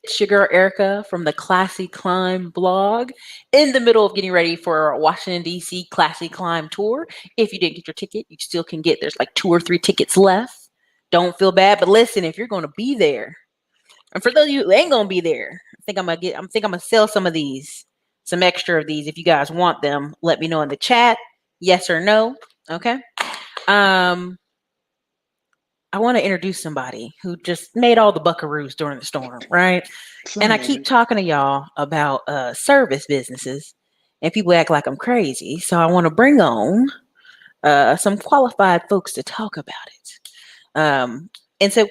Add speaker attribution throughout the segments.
Speaker 1: It's your girl Erica from the Classy Climb blog, in the middle of getting ready for Washington D.C. Classy Climb tour. If you didn't get your ticket, you still can get. There's like 2 or 3 tickets left. Don't feel bad, but listen, if you're going to be there, and for those of you who ain't going to be there, I'm gonna sell some of these, some extra of these. If you guys want them, let me know in the chat, yes or no. Okay. Um, I want to introduce somebody who just made all the buckaroos during the storm, right? And I
Speaker 2: Some of
Speaker 1: keep
Speaker 2: it.
Speaker 1: talking to y'all about service businesses, and people act like I'm crazy. So I want to bring on some qualified folks to talk about it. And so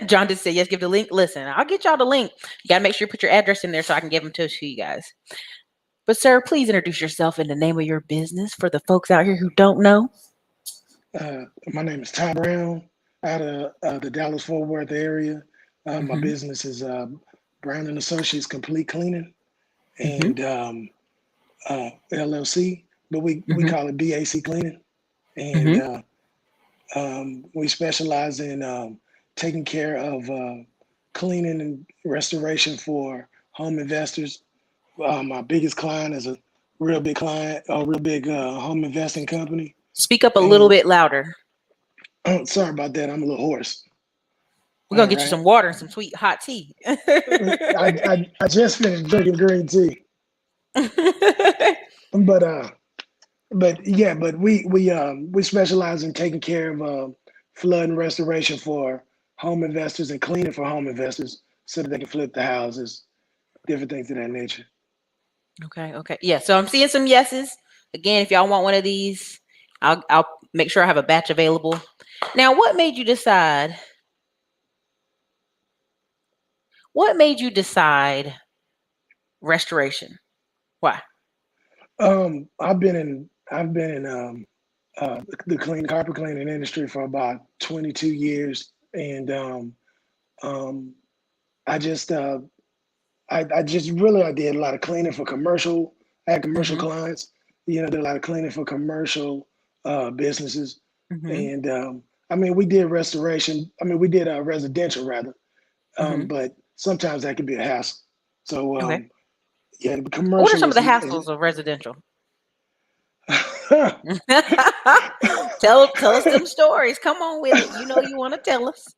Speaker 1: John did say, yes, give the link. Listen, I'll get y'all the link. You got to make sure you put your address in there so I can give them to you guys. But, sir, please introduce yourself and the name of your business for the folks out here who don't know.
Speaker 2: My name is Tom Brown out of the Dallas Fort Worth area. My
Speaker 1: Hmm.
Speaker 2: business is Brown and Associates Complete Cleaning
Speaker 1: Hmm.
Speaker 2: and LLC, but we
Speaker 1: Hmm.
Speaker 2: call it BAC Cleaning. And
Speaker 1: Hmm.
Speaker 2: we specialize in taking care of cleaning and restoration for home investors. My biggest client is a real big client, a real big home investing company.
Speaker 1: Speak up a little
Speaker 2: And
Speaker 1: bit louder.
Speaker 2: sorry about that, I'm a little hoarse.
Speaker 1: We're
Speaker 2: All
Speaker 1: going to get you
Speaker 2: right.
Speaker 1: some water and some sweet hot tea.
Speaker 2: I just finished drinking green tea, but yeah, but we specialize in taking care of flood and restoration for home investors and cleaning for home investors so that they can flip the houses, different things of that nature.
Speaker 1: Okay, okay. Yeah, so I'm seeing some yeses. Again, if y'all want one of these, I'll make sure I have a batch available. Now, what made you decide restoration? Why?
Speaker 2: I've been in the clean carpet cleaning industry for about 22 years, and um, I just I just really I did a lot of cleaning for commercial. I had commercial
Speaker 1: Mhm.
Speaker 2: clients, did a lot of cleaning for commercial businesses,
Speaker 1: Mhm.
Speaker 2: and I mean we did restoration. I mean we did residential rather,
Speaker 1: Mhm.
Speaker 2: but sometimes that could be a hassle. So
Speaker 1: Okay.
Speaker 2: yeah, the
Speaker 1: What are
Speaker 2: commercial
Speaker 1: some of
Speaker 2: was
Speaker 1: the hassles of residential? Tell us them stories. Come on with it. You know you want to tell us.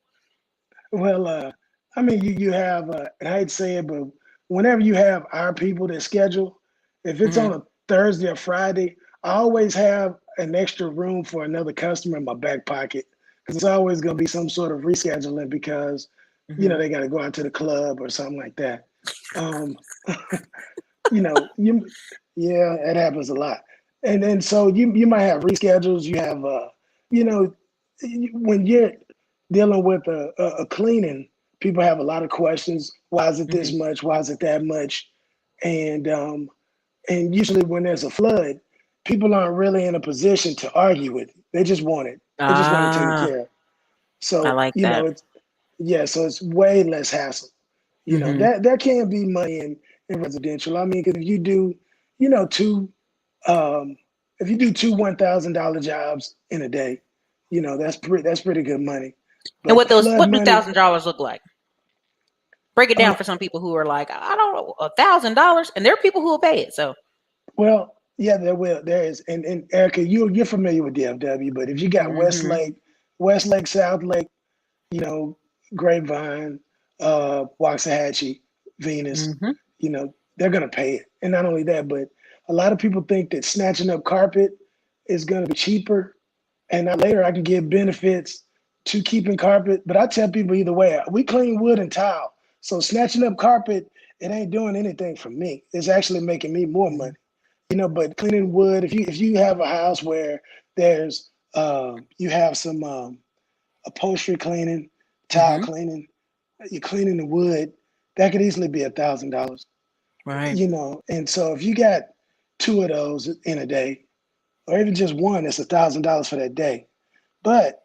Speaker 2: well, I mean you have and I hate to say it, but whenever you have our people that schedule, if it's
Speaker 1: Mhm.
Speaker 2: on a Thursday or Friday, I always have an extra room for another customer in my back pocket because it's always going to be some sort of rescheduling because
Speaker 1: Mhm.
Speaker 2: they got to go out to the club or something like that. Um, you know, you yeah, it happens a lot. And then so you might have reschedules. You have you know, when you're dealing with a cleaning, people have a lot of questions. Why is it this
Speaker 1: Mhm.
Speaker 2: much? Why is it that much? And usually when there's a flood, people aren't really in a position to argue with it. They just want it. They just want it taken
Speaker 1: Ah,
Speaker 2: care of.
Speaker 1: I
Speaker 2: So
Speaker 1: like that.
Speaker 2: it's yeah, so it's way less hassle.
Speaker 1: Mhm.
Speaker 2: That there can be money in residential. I mean, because if you do, you know, two um, if you do two $1,000 jobs in a day, that's pretty good money.
Speaker 1: And
Speaker 2: But flood
Speaker 1: what do
Speaker 2: money,
Speaker 1: $1,000 look like? Break it down
Speaker 2: uh,
Speaker 1: for some people who are like, I don't know, $1,000, and there are people who will pay it. So,
Speaker 2: well, yeah, there is, and Erica, you're familiar with DFW, but if you got
Speaker 1: mhm.
Speaker 2: Westlake, South Lake, you know, Grapevine, Waxahachie, Venus,
Speaker 1: Mhm.
Speaker 2: they're gonna pay it. And not only that, but a lot of people think that snatching up carpet is gonna be cheaper, and now later I can give benefits to keeping carpet. But I tell people either way, we clean wood and tile, so snatching up carpet, it ain't doing anything for me. It's actually making me more money.
Speaker 1: Mhm.
Speaker 2: But cleaning wood, if you have a house where there's you have some upholstery cleaning, tile
Speaker 1: Mhm.
Speaker 2: cleaning, you're cleaning the wood, that could easily be $1,000.
Speaker 1: Right.
Speaker 2: And so if you got two of those in a day, or even just one, it's $1,000 for that day. But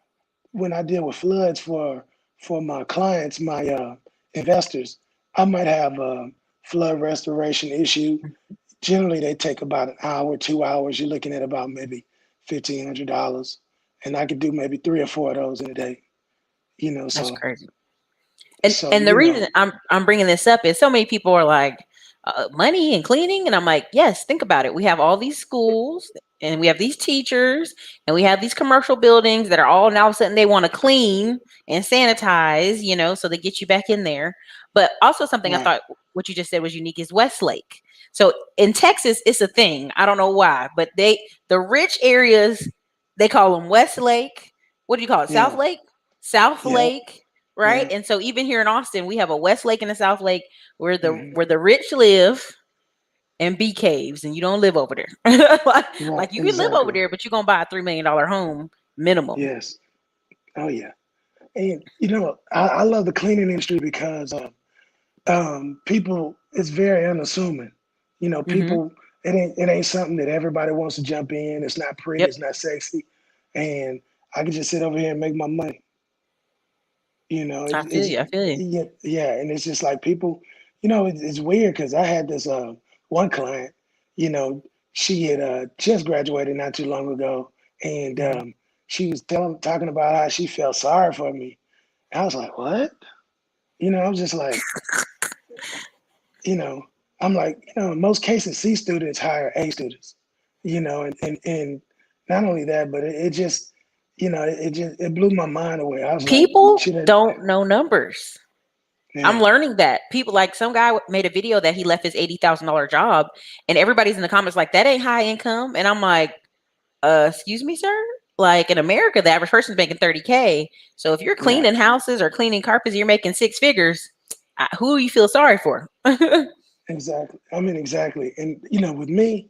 Speaker 2: when I deal with floods for my clients, my investors, I might have a flood restoration issue. Generally, they take about an hour, 2 hours. You're looking at about maybe $1,500, and I could do maybe three or four of those in a day.
Speaker 1: That's
Speaker 2: So
Speaker 1: crazy.
Speaker 2: So,
Speaker 1: And the reason I'm bringing this up is so many people are like, money and cleaning, and I'm like, yes, think about it. We have all these schools, and we have these teachers, and we have these commercial buildings that are all now all of a sudden they want to clean and sanitize, so they get you back in there. But also something I
Speaker 2: right.
Speaker 1: thought what you just said was unique is Westlake. So in Texas, it's a thing. I don't know why, but the rich areas, they call them Westlake. What do you call it? South
Speaker 2: Yeah.
Speaker 1: Lake? South
Speaker 2: Yep.
Speaker 1: Lake, right?
Speaker 2: Yeah.
Speaker 1: And so even here in Austin, we have a West Lake and a South Lake where the
Speaker 2: Hmm.
Speaker 1: where the rich live and bee caves, and you don't live over there. like,
Speaker 2: Right.
Speaker 1: like you can live over
Speaker 2: Exactly.
Speaker 1: there, but you're gonna buy a $3 million home minimum.
Speaker 2: Yes. Oh yeah. And I love the cleaning industry because people, it's very unassuming.
Speaker 1: Hmm.
Speaker 2: People, it ain't something that everybody wants to jump in. It's not pretty.
Speaker 1: Yep.
Speaker 2: It's not sexy, and I can just sit over here and make my money.
Speaker 1: I feel
Speaker 2: It's
Speaker 1: you. I feel you.
Speaker 2: yeah, yeah, and it's just like people. It's weird because I had this one client. You know, she had just graduated not too long ago, and
Speaker 1: Hmm.
Speaker 2: she was talking about how she felt sorry for me. I was like, what? I was just like, you know, I'm like, in most cases, C students hire A students, and not only that, but it just, it blew my mind away. I was like,
Speaker 1: People
Speaker 2: should have,
Speaker 1: don't know numbers. I'm
Speaker 2: yeah,
Speaker 1: learning that people like some guy made a video that he left his $80,000 job, and everybody's in the comments like that ain't high income, and I'm like, excuse me, sir. Like in America, the average person's making 30K. So if you're
Speaker 2: right,
Speaker 1: cleaning houses or cleaning carpets, you're making six figures. Who you feel sorry for?
Speaker 2: exactly. I mean, exactly. And, with me,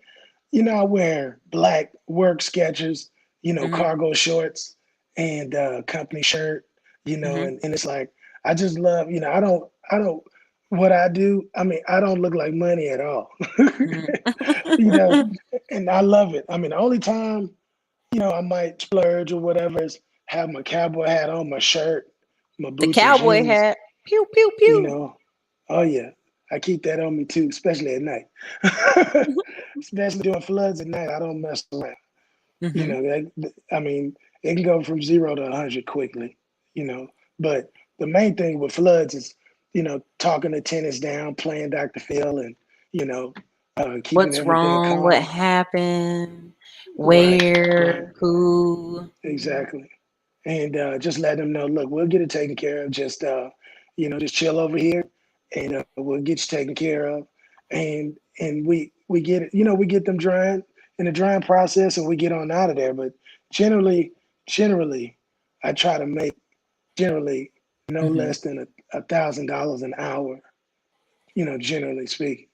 Speaker 2: I wear black work sketchers,
Speaker 1: Hmm.
Speaker 2: cargo shorts and company shirt,
Speaker 1: Hmm.
Speaker 2: and it's like I just love, I don't what I do, I mean, I don't look like money at all.
Speaker 1: Hmm.
Speaker 2: you know, and I love it. I mean, the only time, I might splurge or whatever is have my cowboy hat on, my shirt, my
Speaker 1: The
Speaker 2: boots and
Speaker 1: cowboy
Speaker 2: jeans,
Speaker 1: hat. Pew pew
Speaker 2: you
Speaker 1: pew.
Speaker 2: know. Oh yeah. I keep that on me too, especially at night. Especially during floods at night, I don't mess around.
Speaker 1: Hmm.
Speaker 2: I mean, it can go from 0 to 100 quickly, you know. But the main thing with floods is, talking the tenants down, playing Dr. Phil, and you know, keeping
Speaker 1: What's
Speaker 2: everything
Speaker 1: wrong? What
Speaker 2: calm.
Speaker 1: happened?
Speaker 2: Right, right,
Speaker 1: Where? Who?
Speaker 2: exactly. And just let them know, look, we'll get it taken care of. Just chill over here, and we'll get you taken care of. And we get it, we get them drying in the drying process, and we get on out of there. But generally, I try to make generally no
Speaker 1: Hmm.
Speaker 2: less than $1,000 an hour. Generally speaking,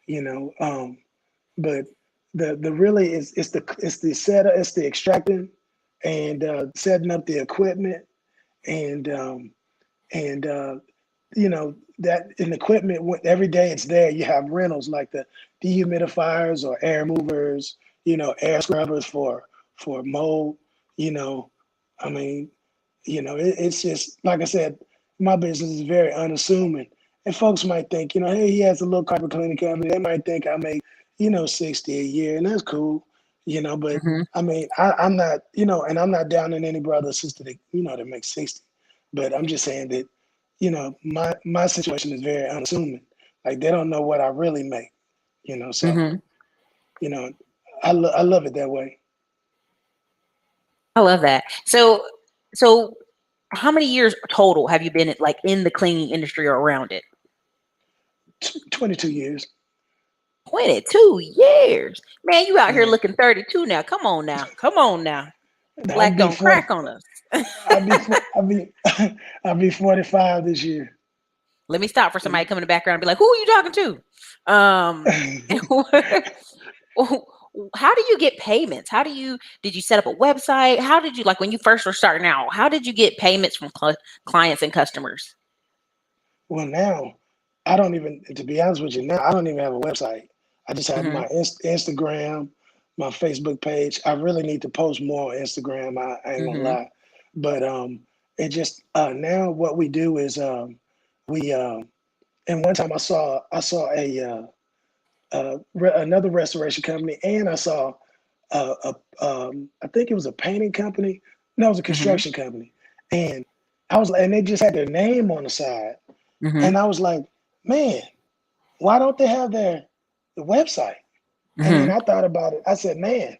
Speaker 2: you know. But the really is it's the setup, it's the extracting and setting up the equipment and and that in equipment every day it's there. You have rentals like the dehumidifiers or air movers, air scrubbers for mold. You know, I mean, it's just like I said, my business is very unassuming, and folks might think, hey, he has a little carpet cleaning company. They might think I make 60 a year, and that's cool, But
Speaker 1: Hmm.
Speaker 2: I mean, I'm not, and I'm not down in any brother or sister that that makes 60. But I'm just saying that, my situation is very unassuming. Like they don't know what I really make, So
Speaker 1: Hmm.
Speaker 2: you know, I love it that way.
Speaker 1: I love that. So how many years total have you been like in the cleaning industry or around it?
Speaker 2: 22 years.
Speaker 1: 22 years. Man, you out here
Speaker 2: Yeah,
Speaker 1: looking 32 now. Come on now. Come on now.
Speaker 2: I'll
Speaker 1: Black
Speaker 2: be
Speaker 1: don't
Speaker 2: 40.
Speaker 1: crack on us.
Speaker 2: I'll be I'll be 45 this year.
Speaker 1: Let me stop for somebody coming in the background and be like, who are you talking to? How do you get payments? Did you set up a website? How did you, like when you first were starting out, how did you get payments from clients and customers?
Speaker 2: Well, now I don't even, to be honest with you, now I don't even have a website. I just have
Speaker 1: Hmm.
Speaker 2: my Instagram, my Facebook page. I really need to post more on Instagram. I ain't gonna
Speaker 1: Hmm.
Speaker 2: lie, but it just now what we do is we and one time I saw another restoration company, and I saw I think it was a painting company. No, it was a
Speaker 1: Hmm.
Speaker 2: construction company, and and they just had their name on the side.
Speaker 1: Mm-hmm.
Speaker 2: And I was like, man, why don't they have the website? And then
Speaker 1: Mm-hmm.
Speaker 2: I thought about it. I said, man,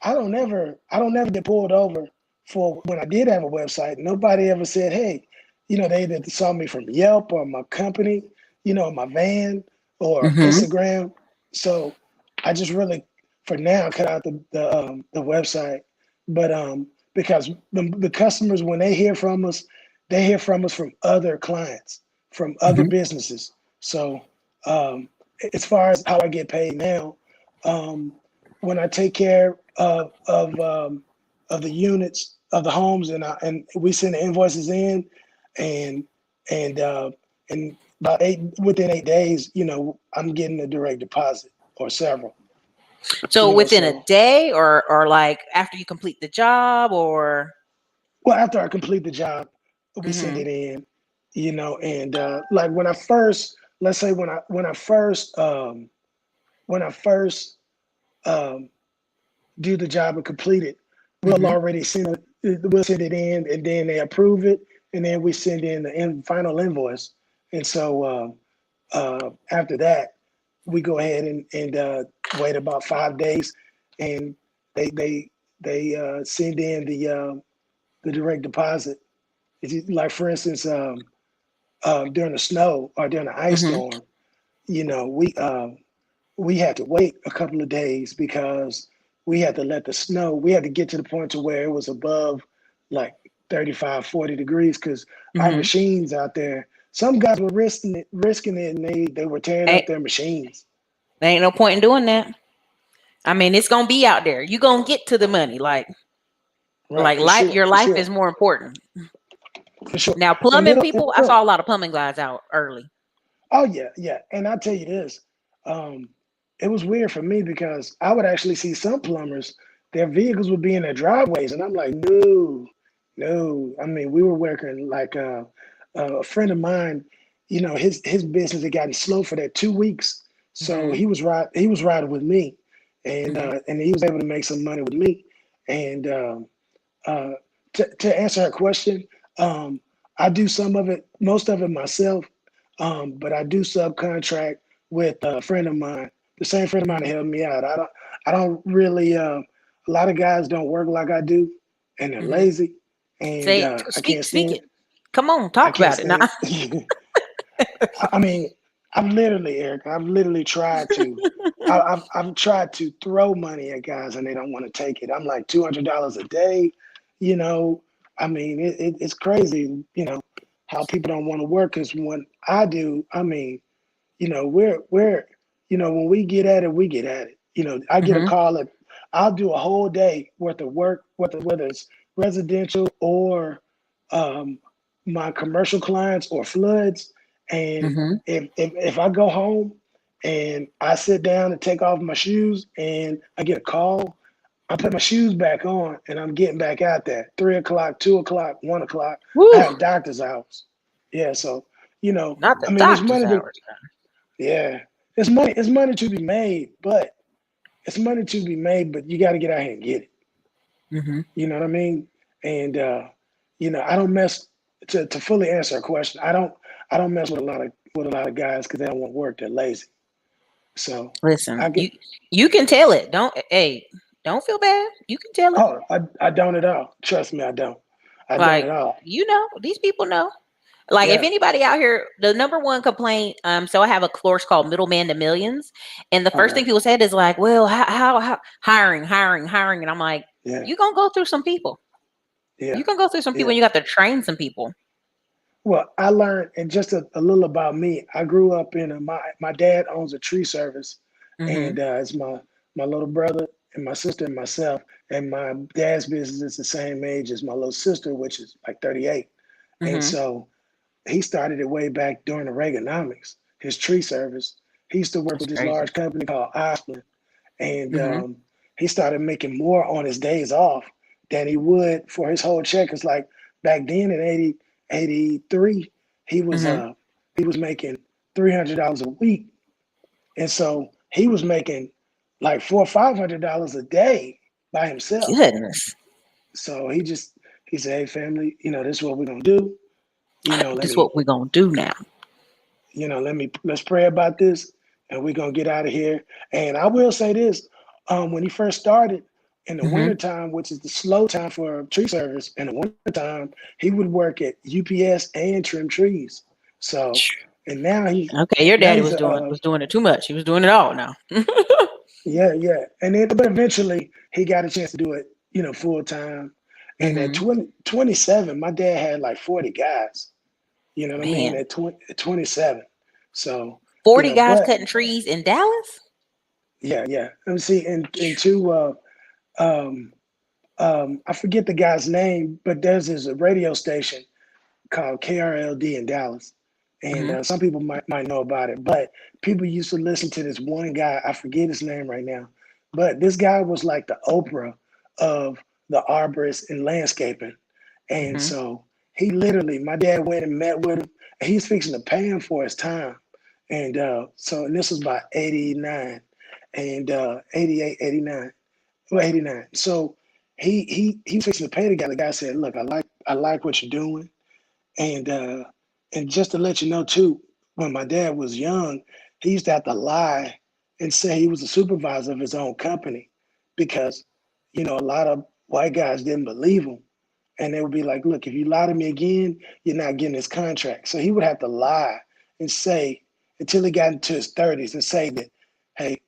Speaker 2: I don't never get pulled over for when I did have a website. Nobody ever said, hey, they either saw me from Yelp or my company, my van or
Speaker 1: Mm-hmm.
Speaker 2: Instagram. So I just really, for now, cut out the website. But because the customers, when they hear from us, they hear from us from other clients, from other
Speaker 1: Mm-hmm.
Speaker 2: businesses. So as far as how I get paid now, um, when I take care of the units of the homes, and we send the invoices in, and and and about within 8 days, I'm getting a direct deposit or several.
Speaker 1: So within a
Speaker 2: So
Speaker 1: day, or like after you complete the job, or
Speaker 2: well, after I complete the job, we send
Speaker 1: mm-hmm.
Speaker 2: it in, and like when I first, let's say when I first um, do the job and complete it, we'll
Speaker 1: Mm-hmm.
Speaker 2: already we'll send it in, and then they approve it, and then we send in the final invoice. And so after that, we go ahead and wait about 5 days, and they send in the direct deposit. Like for instance, during the snow or during the ice
Speaker 1: Mm-hmm.
Speaker 2: storm, you know, we had to wait a couple of days because we had to let the snow, we had to get to the point to where it was above like 35, 40 degrees because our
Speaker 1: Mm-hmm.
Speaker 2: machines out there, some guys were risking it, and they were tearing up
Speaker 1: Ain't,
Speaker 2: their machines.
Speaker 1: there ain't no point in doing that. I mean, it's gonna be out there. You gonna get to the money.
Speaker 2: Right, for
Speaker 1: Life.
Speaker 2: sure,
Speaker 1: Your
Speaker 2: for
Speaker 1: life
Speaker 2: sure,
Speaker 1: is more important.
Speaker 2: for sure.
Speaker 1: Now,
Speaker 2: And
Speaker 1: plumbing
Speaker 2: it'll,
Speaker 1: people, I
Speaker 2: it'll
Speaker 1: saw a lot of plumbing guys out early.
Speaker 2: oh yeah, yeah. And I'll tell you this, um, it was weird for me because I would actually see some plumbers, their vehicles would be in their driveways, and I'm like, no, no. I mean, we were working like a friend of mine, his business had gotten slow for that 2 weeks, so
Speaker 1: Mm-hmm.
Speaker 2: he was riding with me, and
Speaker 1: Mm-hmm.
Speaker 2: and he was able to make some money with me, and uh, to answer her question, um, I do some of it, most of it myself, but I do subcontract with a friend of mine, the same friend of mine that
Speaker 1: Mm-hmm.
Speaker 2: helped me out. I don't really. A lot of guys don't work like I do, and they're
Speaker 1: Mm-hmm.
Speaker 2: lazy, and
Speaker 1: Say,
Speaker 2: I can't
Speaker 1: speak
Speaker 2: stand.
Speaker 1: it. Come on,
Speaker 2: I
Speaker 1: talk
Speaker 2: can't
Speaker 1: about it now.
Speaker 2: stand. I mean, I've literally, Eric, I've literally tried to. I've tried to throw money at guys and they don't want to take it. I'm like $200 a day, you know. I mean, it's crazy, how people don't want to work. Because when I do, I mean, we're when we get at it, we get at it. I get a
Speaker 1: Mm-hmm.
Speaker 2: call I'll do a whole day worth of work, whether it's residential or um, my commercial clients or floods. And
Speaker 1: Mm-hmm.
Speaker 2: if I go home and I sit down and take off my shoes and I get a call, I put my shoes back on and I'm getting back out there. 3 o'clock, 2 o'clock, 1 o'clock. I
Speaker 1: Woo!
Speaker 2: have doctor's hours. Yeah, so
Speaker 1: Not the
Speaker 2: I mean, it's
Speaker 1: doctor's
Speaker 2: money to
Speaker 1: hours.
Speaker 2: yeah, it's money to be made, but it's money to be made, but you got to get out here and get it.
Speaker 1: Mm-hmm.
Speaker 2: You know what I mean? And I don't mess to fully answer a question. I don't mess with a lot of guys because they don't want work. They're lazy. So
Speaker 1: Listen,
Speaker 2: I get
Speaker 1: you can tell it. Don't feel bad. You can tell it.
Speaker 2: I don't at all. Trust me, I don't. I don't
Speaker 1: Like,
Speaker 2: at all.
Speaker 1: these people know. Like, if
Speaker 2: Yeah.
Speaker 1: anybody out here, the number one complaint, so I have a course called Middleman to Millions, and the first
Speaker 2: Okay.
Speaker 1: thing people said is like, well, how hiring, and I'm like,
Speaker 2: Yeah.
Speaker 1: you gonna go through some people.
Speaker 2: Yeah.
Speaker 1: You can go through some people,
Speaker 2: Yeah.
Speaker 1: and you got to train some people.
Speaker 2: Well, I learned, and just a little about me. I grew up in my dad owns a tree service,
Speaker 1: Mm-hmm.
Speaker 2: and it's my little brother and my sister and myself. And my dad's business is the same age as my little sister, which is like 38. And
Speaker 1: Mm-hmm.
Speaker 2: so he started it way back during the Reaganomics. His tree service. He used to work
Speaker 1: That's
Speaker 2: with this
Speaker 1: crazy.
Speaker 2: large company called Osplin, and
Speaker 1: Mm-hmm.
Speaker 2: he started making more on his days off than he would for his whole check. It's like back then in 83, he was
Speaker 1: Mm-hmm.
Speaker 2: uh he was making $300 a week, and so he was making like $400 or $500 a day by himself.
Speaker 1: Goodness.
Speaker 2: So he said, "Hey family, this is what we're gonna do. Let
Speaker 1: This is
Speaker 2: me,
Speaker 1: what we're gonna do now.
Speaker 2: let's pray about this, and we're gonna get out of here. And I will say this: when he first started in the
Speaker 1: Mm-hmm.
Speaker 2: wintertime, which is the slow time for tree service, in the wintertime, he would work at UPS and trim trees. So, and
Speaker 1: Okay, your
Speaker 2: now
Speaker 1: daddy
Speaker 2: he's
Speaker 1: was
Speaker 2: a
Speaker 1: doing it too much. He was doing it all now.
Speaker 2: yeah, yeah. And then, but eventually he got a chance to do it, full time. And at
Speaker 1: Hmm.
Speaker 2: 27, my dad had like 40 guys. You know what I mean?
Speaker 1: Man,
Speaker 2: At 27. So,
Speaker 1: 40 guys
Speaker 2: but
Speaker 1: cutting trees in Dallas.
Speaker 2: yeah, yeah. Let me see. And two, um, I forget the guy's name, but there's this radio station called KRLD in Dallas. And
Speaker 1: Hmm.
Speaker 2: some people might know about it, but people used to listen to this one guy. I forget his name right now, but this guy was like the Oprah of the arborists and landscaping. And
Speaker 1: Hmm.
Speaker 2: so he literally, my dad went and met with him. And he's fixing to pay him for his time. And and this was about 89 and 88, 89, well, 89. So he was fixing to pay the guy. The guy said, "Look, I like what you're doing." And just to let you know too, when my dad was young, he used to have to lie and say he was a supervisor of his own company because, a lot of white guys didn't believe him. And they would be like, look, if you lie to me again, you're not getting this contract. So he would have to lie and say until he got into his 30s and say that, hey,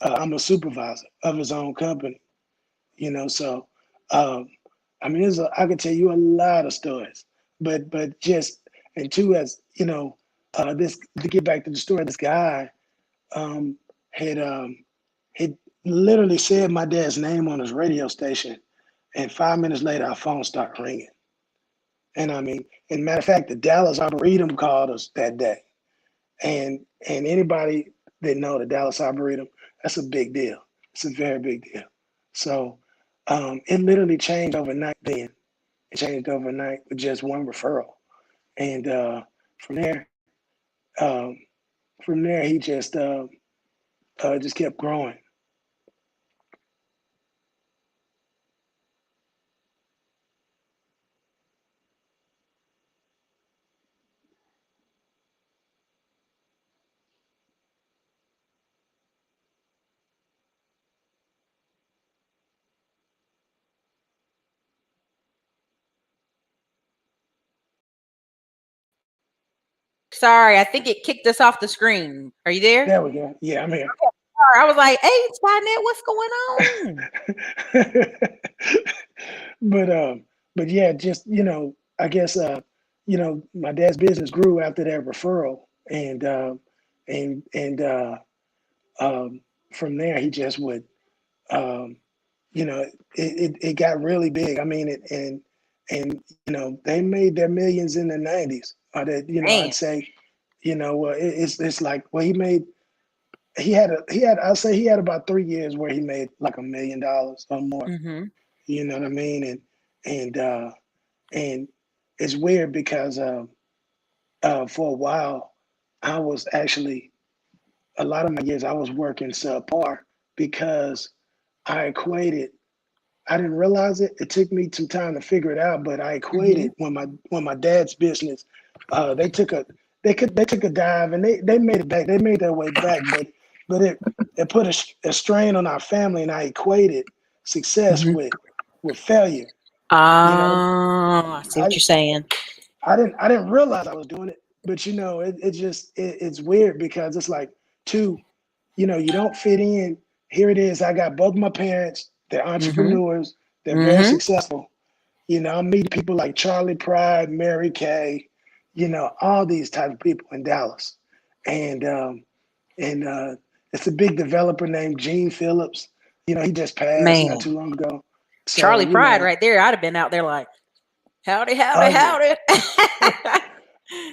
Speaker 2: I'm a supervisor of his own company. So um, I mean, I could tell you a lot of stories, but just and two as this to get back to the story, this guy um, had had literally said my dad's name on his radio station, and 5 minutes later, our phone started ringing. And I mean, and matter of fact, the Dallas Arboretum called us that day, and anybody that know the Dallas Arboretum, that's a big deal. It's a very big deal. So it literally changed overnight. Then it changed overnight with just one referral, and from there, um, he just kept growing.
Speaker 1: Sorry, I think it kicked us off the screen. Are you there?
Speaker 2: There we go. Yeah, I'm here.
Speaker 1: Sorry, I was like, "Hey, Skynet, what's going on?"
Speaker 2: but but yeah, just I guess my dad's business grew after that referral, and um, from there he just would um, it got really big. I mean, and they made their millions in the 90s. Or that
Speaker 1: Man.
Speaker 2: I'd say it's like well he had I'll say he had about 3 years where he made like $1 million or more.
Speaker 1: Hmm.
Speaker 2: You know what I mean? And and it's weird because for a while I was actually a lot of my years I was working subpar because I equated. I didn't realize it. It took me some time to figure it out, but I
Speaker 1: Hmm.
Speaker 2: equated when my dad's business, they took a they took a dive and they made it back. They made their way back, but it put a strain on our family, and I equated success
Speaker 1: Hmm.
Speaker 2: with failure. You know,
Speaker 1: I see what
Speaker 2: I
Speaker 1: you're saying.
Speaker 2: I didn't realize I was doing it, but it's weird because it's like two, you don't fit in. Here it is. I got both my parents. They're
Speaker 1: Hmm.
Speaker 2: entrepreneurs. They're very
Speaker 1: Hmm.
Speaker 2: successful. I'm meeting people like Charlie Pride, Mary Kay, all these type of people in Dallas, and it's a big developer named Gene Phillips. He just passed not
Speaker 1: Man,
Speaker 2: too long ago. So
Speaker 1: Charlie Pride right there. I'd have been out there like, howdy, howdy,
Speaker 2: oh yeah,
Speaker 1: howdy.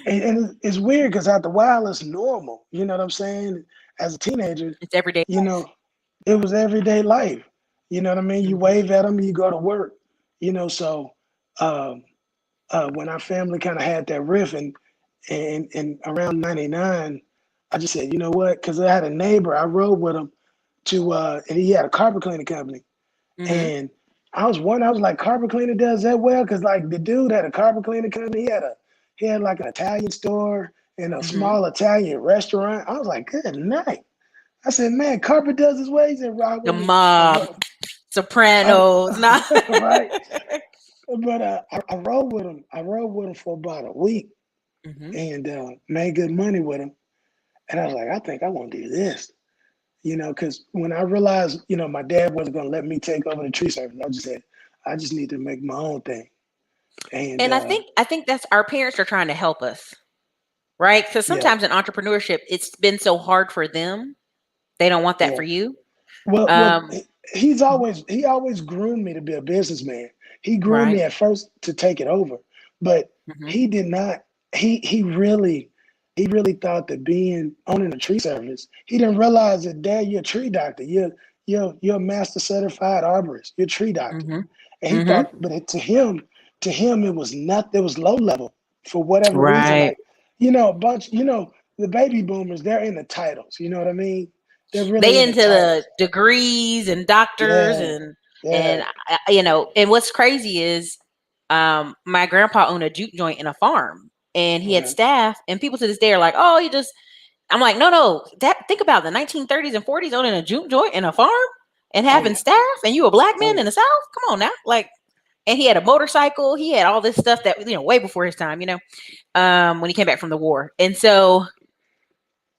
Speaker 2: and it's weird because after a while it's normal. You know what I'm saying? As a teenager,
Speaker 1: It's everyday
Speaker 2: you know, it was everyday life. You know what I mean? You
Speaker 1: life.
Speaker 2: wave at them, you go to work. So um, when our family kind of had that riff, and around '99, I just said, you know what? Because I had a neighbor, I rode with him and he had a carpet cleaning company,
Speaker 1: Hmm.
Speaker 2: and I was like, carpet cleaner does that well? Because like the dude had a carpet cleaning company, He had like an Italian store and a
Speaker 1: Mm-hmm.
Speaker 2: small Italian restaurant. I was like, good night. I said, man, Carper does his way. He said, rock
Speaker 1: The
Speaker 2: with me.
Speaker 1: Mob, Sopranos, nah.
Speaker 2: Right. But I rode with him. I rode with him for about a week
Speaker 1: Mm-hmm.
Speaker 2: and made good money with him. And I was like, I think I want to do this. Because when I realized, my dad wasn't going to let me take over the tree service, I just said, I just need to make my own thing. And
Speaker 1: And I think that's our parents are trying to help us, right? Because
Speaker 2: yeah,
Speaker 1: sometimes in entrepreneurship, it's been so hard for them. They don't want that
Speaker 2: yeah.
Speaker 1: for you.
Speaker 2: Well,
Speaker 1: Um,
Speaker 2: he always groomed me to be a businessman. He groomed
Speaker 1: right.
Speaker 2: me at first to take it over, but
Speaker 1: Mm-hmm.
Speaker 2: he did not. He really thought that being owning a tree service. He didn't realize that, Dad, you're a tree doctor. You're a master certified arborist. You're a tree doctor,
Speaker 1: Mm-hmm.
Speaker 2: and he
Speaker 1: Mm-hmm.
Speaker 2: thought, but to him, it was not. It was low level for whatever reason.
Speaker 1: Right.
Speaker 2: Like, a bunch. The baby boomers. They're in the titles. You know what I mean? They're really
Speaker 1: They
Speaker 2: in the
Speaker 1: into the
Speaker 2: titles.
Speaker 1: degrees and doctors
Speaker 2: Yeah,
Speaker 1: and
Speaker 2: yeah.
Speaker 1: and what's crazy is my grandpa owned a juke joint in a farm and he had
Speaker 2: Uh-huh.
Speaker 1: staff and people to this day are like, oh, you just I'm like, no, that think about the 1930s and 40s owning a juke joint in a farm and
Speaker 2: Oh
Speaker 1: having
Speaker 2: yeah.
Speaker 1: staff and you a black
Speaker 2: Oh
Speaker 1: man in
Speaker 2: yeah.
Speaker 1: the South. Come on now. Like, and he had a motorcycle, he had all this stuff that, way before his time, when he came back from the war. And so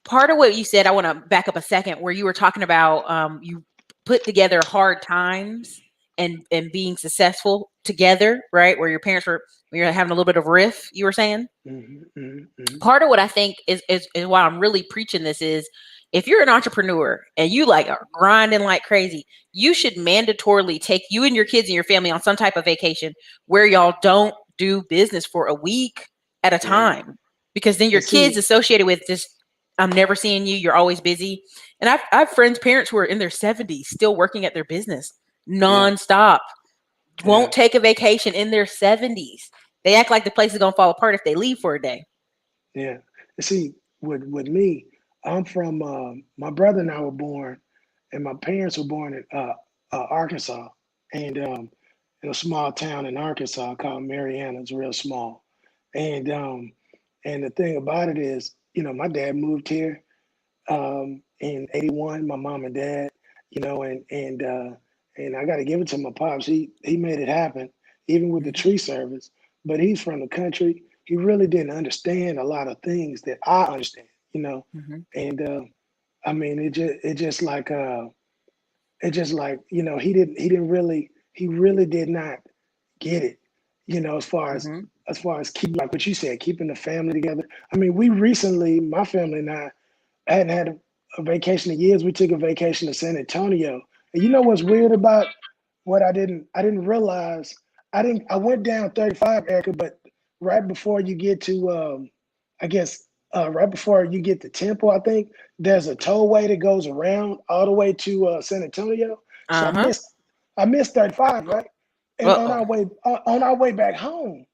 Speaker 1: part of what you said, I want to back up a second, where you were talking about you put together hard times and being successful together, right? Where your parents were, when you're having a little bit of riff, you were saying.
Speaker 2: Mm-hmm.
Speaker 1: Part of what I think is why I'm really preaching this is if you're an entrepreneur and you like are grinding like crazy, you should mandatorily take you and your kids and your family on some type of vacation where y'all don't do business for a week at a
Speaker 2: Yeah.
Speaker 1: time, because then your
Speaker 2: And
Speaker 1: kids
Speaker 2: see,
Speaker 1: associated with just I'm never seeing you, you're always busy. And I have friends, parents who are in their 70s still working at their business
Speaker 2: yeah,
Speaker 1: nonstop,
Speaker 2: yeah,
Speaker 1: won't take a vacation in their 70s. They act like the place is gonna fall apart if they leave for a day.
Speaker 2: yeah. And see, with me, I'm from my brother and I were born, and my parents were born in Arkansas, and in a small town in Arkansas called Marianna. It's real small, and the thing about it is, my dad moved here in '81. My mom and dad, and I got to give it to my pops. He made it happen, even with the
Speaker 1: Mhm,
Speaker 2: tree service. But he's from the country. He really didn't understand a lot of things that I understand.
Speaker 1: mhm,
Speaker 2: And I mean, it just like he really did not get it. As far as
Speaker 1: mhm.
Speaker 2: as far as keep like what you said, keeping the family together. I mean, we recently, my family and I hadn't had a vacation in years. We took a vacation to San Antonio. And you know what's weird about what I didn't realize? I went down 35, Erica, but right before you get to I guess right before you get to Temple, I think there's a tollway that goes around all the way to San Antonio. So I
Speaker 1: Uh-huh.
Speaker 2: missed I missed 35, right? And on
Speaker 1: Uh-oh.
Speaker 2: our way back home,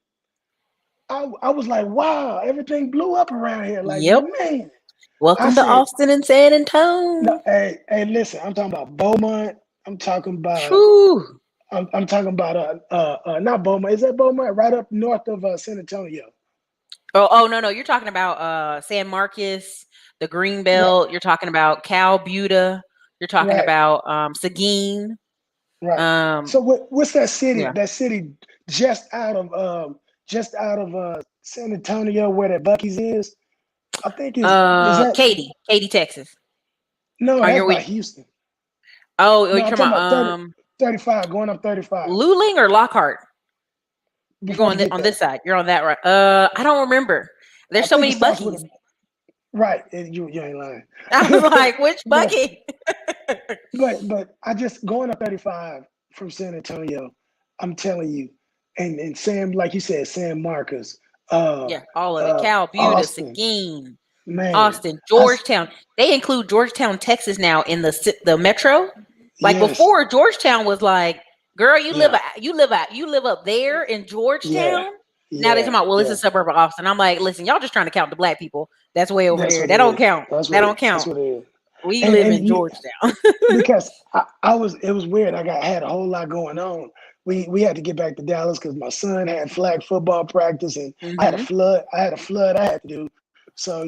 Speaker 2: I was like, wow, everything blew up around here. Like,
Speaker 1: Yep.
Speaker 2: man, I
Speaker 1: Welcome to
Speaker 2: said,
Speaker 1: Austin and San
Speaker 2: no,
Speaker 1: Antone.
Speaker 2: hey, listen, I'm talking about Beaumont. I'm talking about,
Speaker 1: Whew.
Speaker 2: I'm talking about, not Beaumont. Is that Beaumont? Right up north of San Antonio.
Speaker 1: Oh, no, you're talking about San Marcos, the
Speaker 2: Right,
Speaker 1: Greenbelt. You're talking about Cal Buda. You're talking
Speaker 2: right,
Speaker 1: about Seguin.
Speaker 2: right.
Speaker 1: Um,
Speaker 2: So what's that city?
Speaker 1: yeah.
Speaker 2: That city just out of San Antonio, where that Bucky's is. I think is that
Speaker 1: Katy, Texas.
Speaker 2: no,
Speaker 1: Oh,
Speaker 2: that's by Houston.
Speaker 1: you're
Speaker 2: No, I'm
Speaker 1: talking
Speaker 2: talking
Speaker 1: about
Speaker 2: about 35, going up 35
Speaker 1: Luling or Lockhart? You're
Speaker 2: before you
Speaker 1: going
Speaker 2: get
Speaker 1: on this
Speaker 2: there.
Speaker 1: side. You're on that right. I don't remember.
Speaker 2: I
Speaker 1: There's so
Speaker 2: think it
Speaker 1: many
Speaker 2: starts with
Speaker 1: Buckies.
Speaker 2: a right. You ain't lying.
Speaker 1: I was like, which
Speaker 2: but
Speaker 1: Bucky?
Speaker 2: but I just going up 35 from San Antonio. I'm telling you, and Sam, like you said, San Marcos, uh,
Speaker 1: Yeah, all of it. Cal Buda,
Speaker 2: Austin,
Speaker 1: Seguin,
Speaker 2: man.
Speaker 1: Austin,
Speaker 2: I
Speaker 1: Georgetown. They include Georgetown, Texas now in the metro. Like
Speaker 2: yes,
Speaker 1: before, Georgetown was like, girl,
Speaker 2: yeah,
Speaker 1: you live up there in
Speaker 2: yeah,
Speaker 1: Georgetown. Now they talking
Speaker 2: yeah,
Speaker 1: about, well, it's a
Speaker 2: yeah.
Speaker 1: suburb of Austin. I'm like, listen, y'all just trying to count the black people. That's way over
Speaker 2: That's
Speaker 1: there.
Speaker 2: what
Speaker 1: That
Speaker 2: it
Speaker 1: don't
Speaker 2: is.
Speaker 1: count. That don't
Speaker 2: That's
Speaker 1: count.
Speaker 2: what it is.
Speaker 1: We
Speaker 2: And
Speaker 1: live
Speaker 2: and
Speaker 1: in
Speaker 2: you,
Speaker 1: Georgetown.
Speaker 2: because I was it was weird. Had a whole lot going on, we had to get back to Dallas because my son had flag football practice, and I had a
Speaker 1: Mm-hmm.
Speaker 2: flood. I had a flood I had to do. So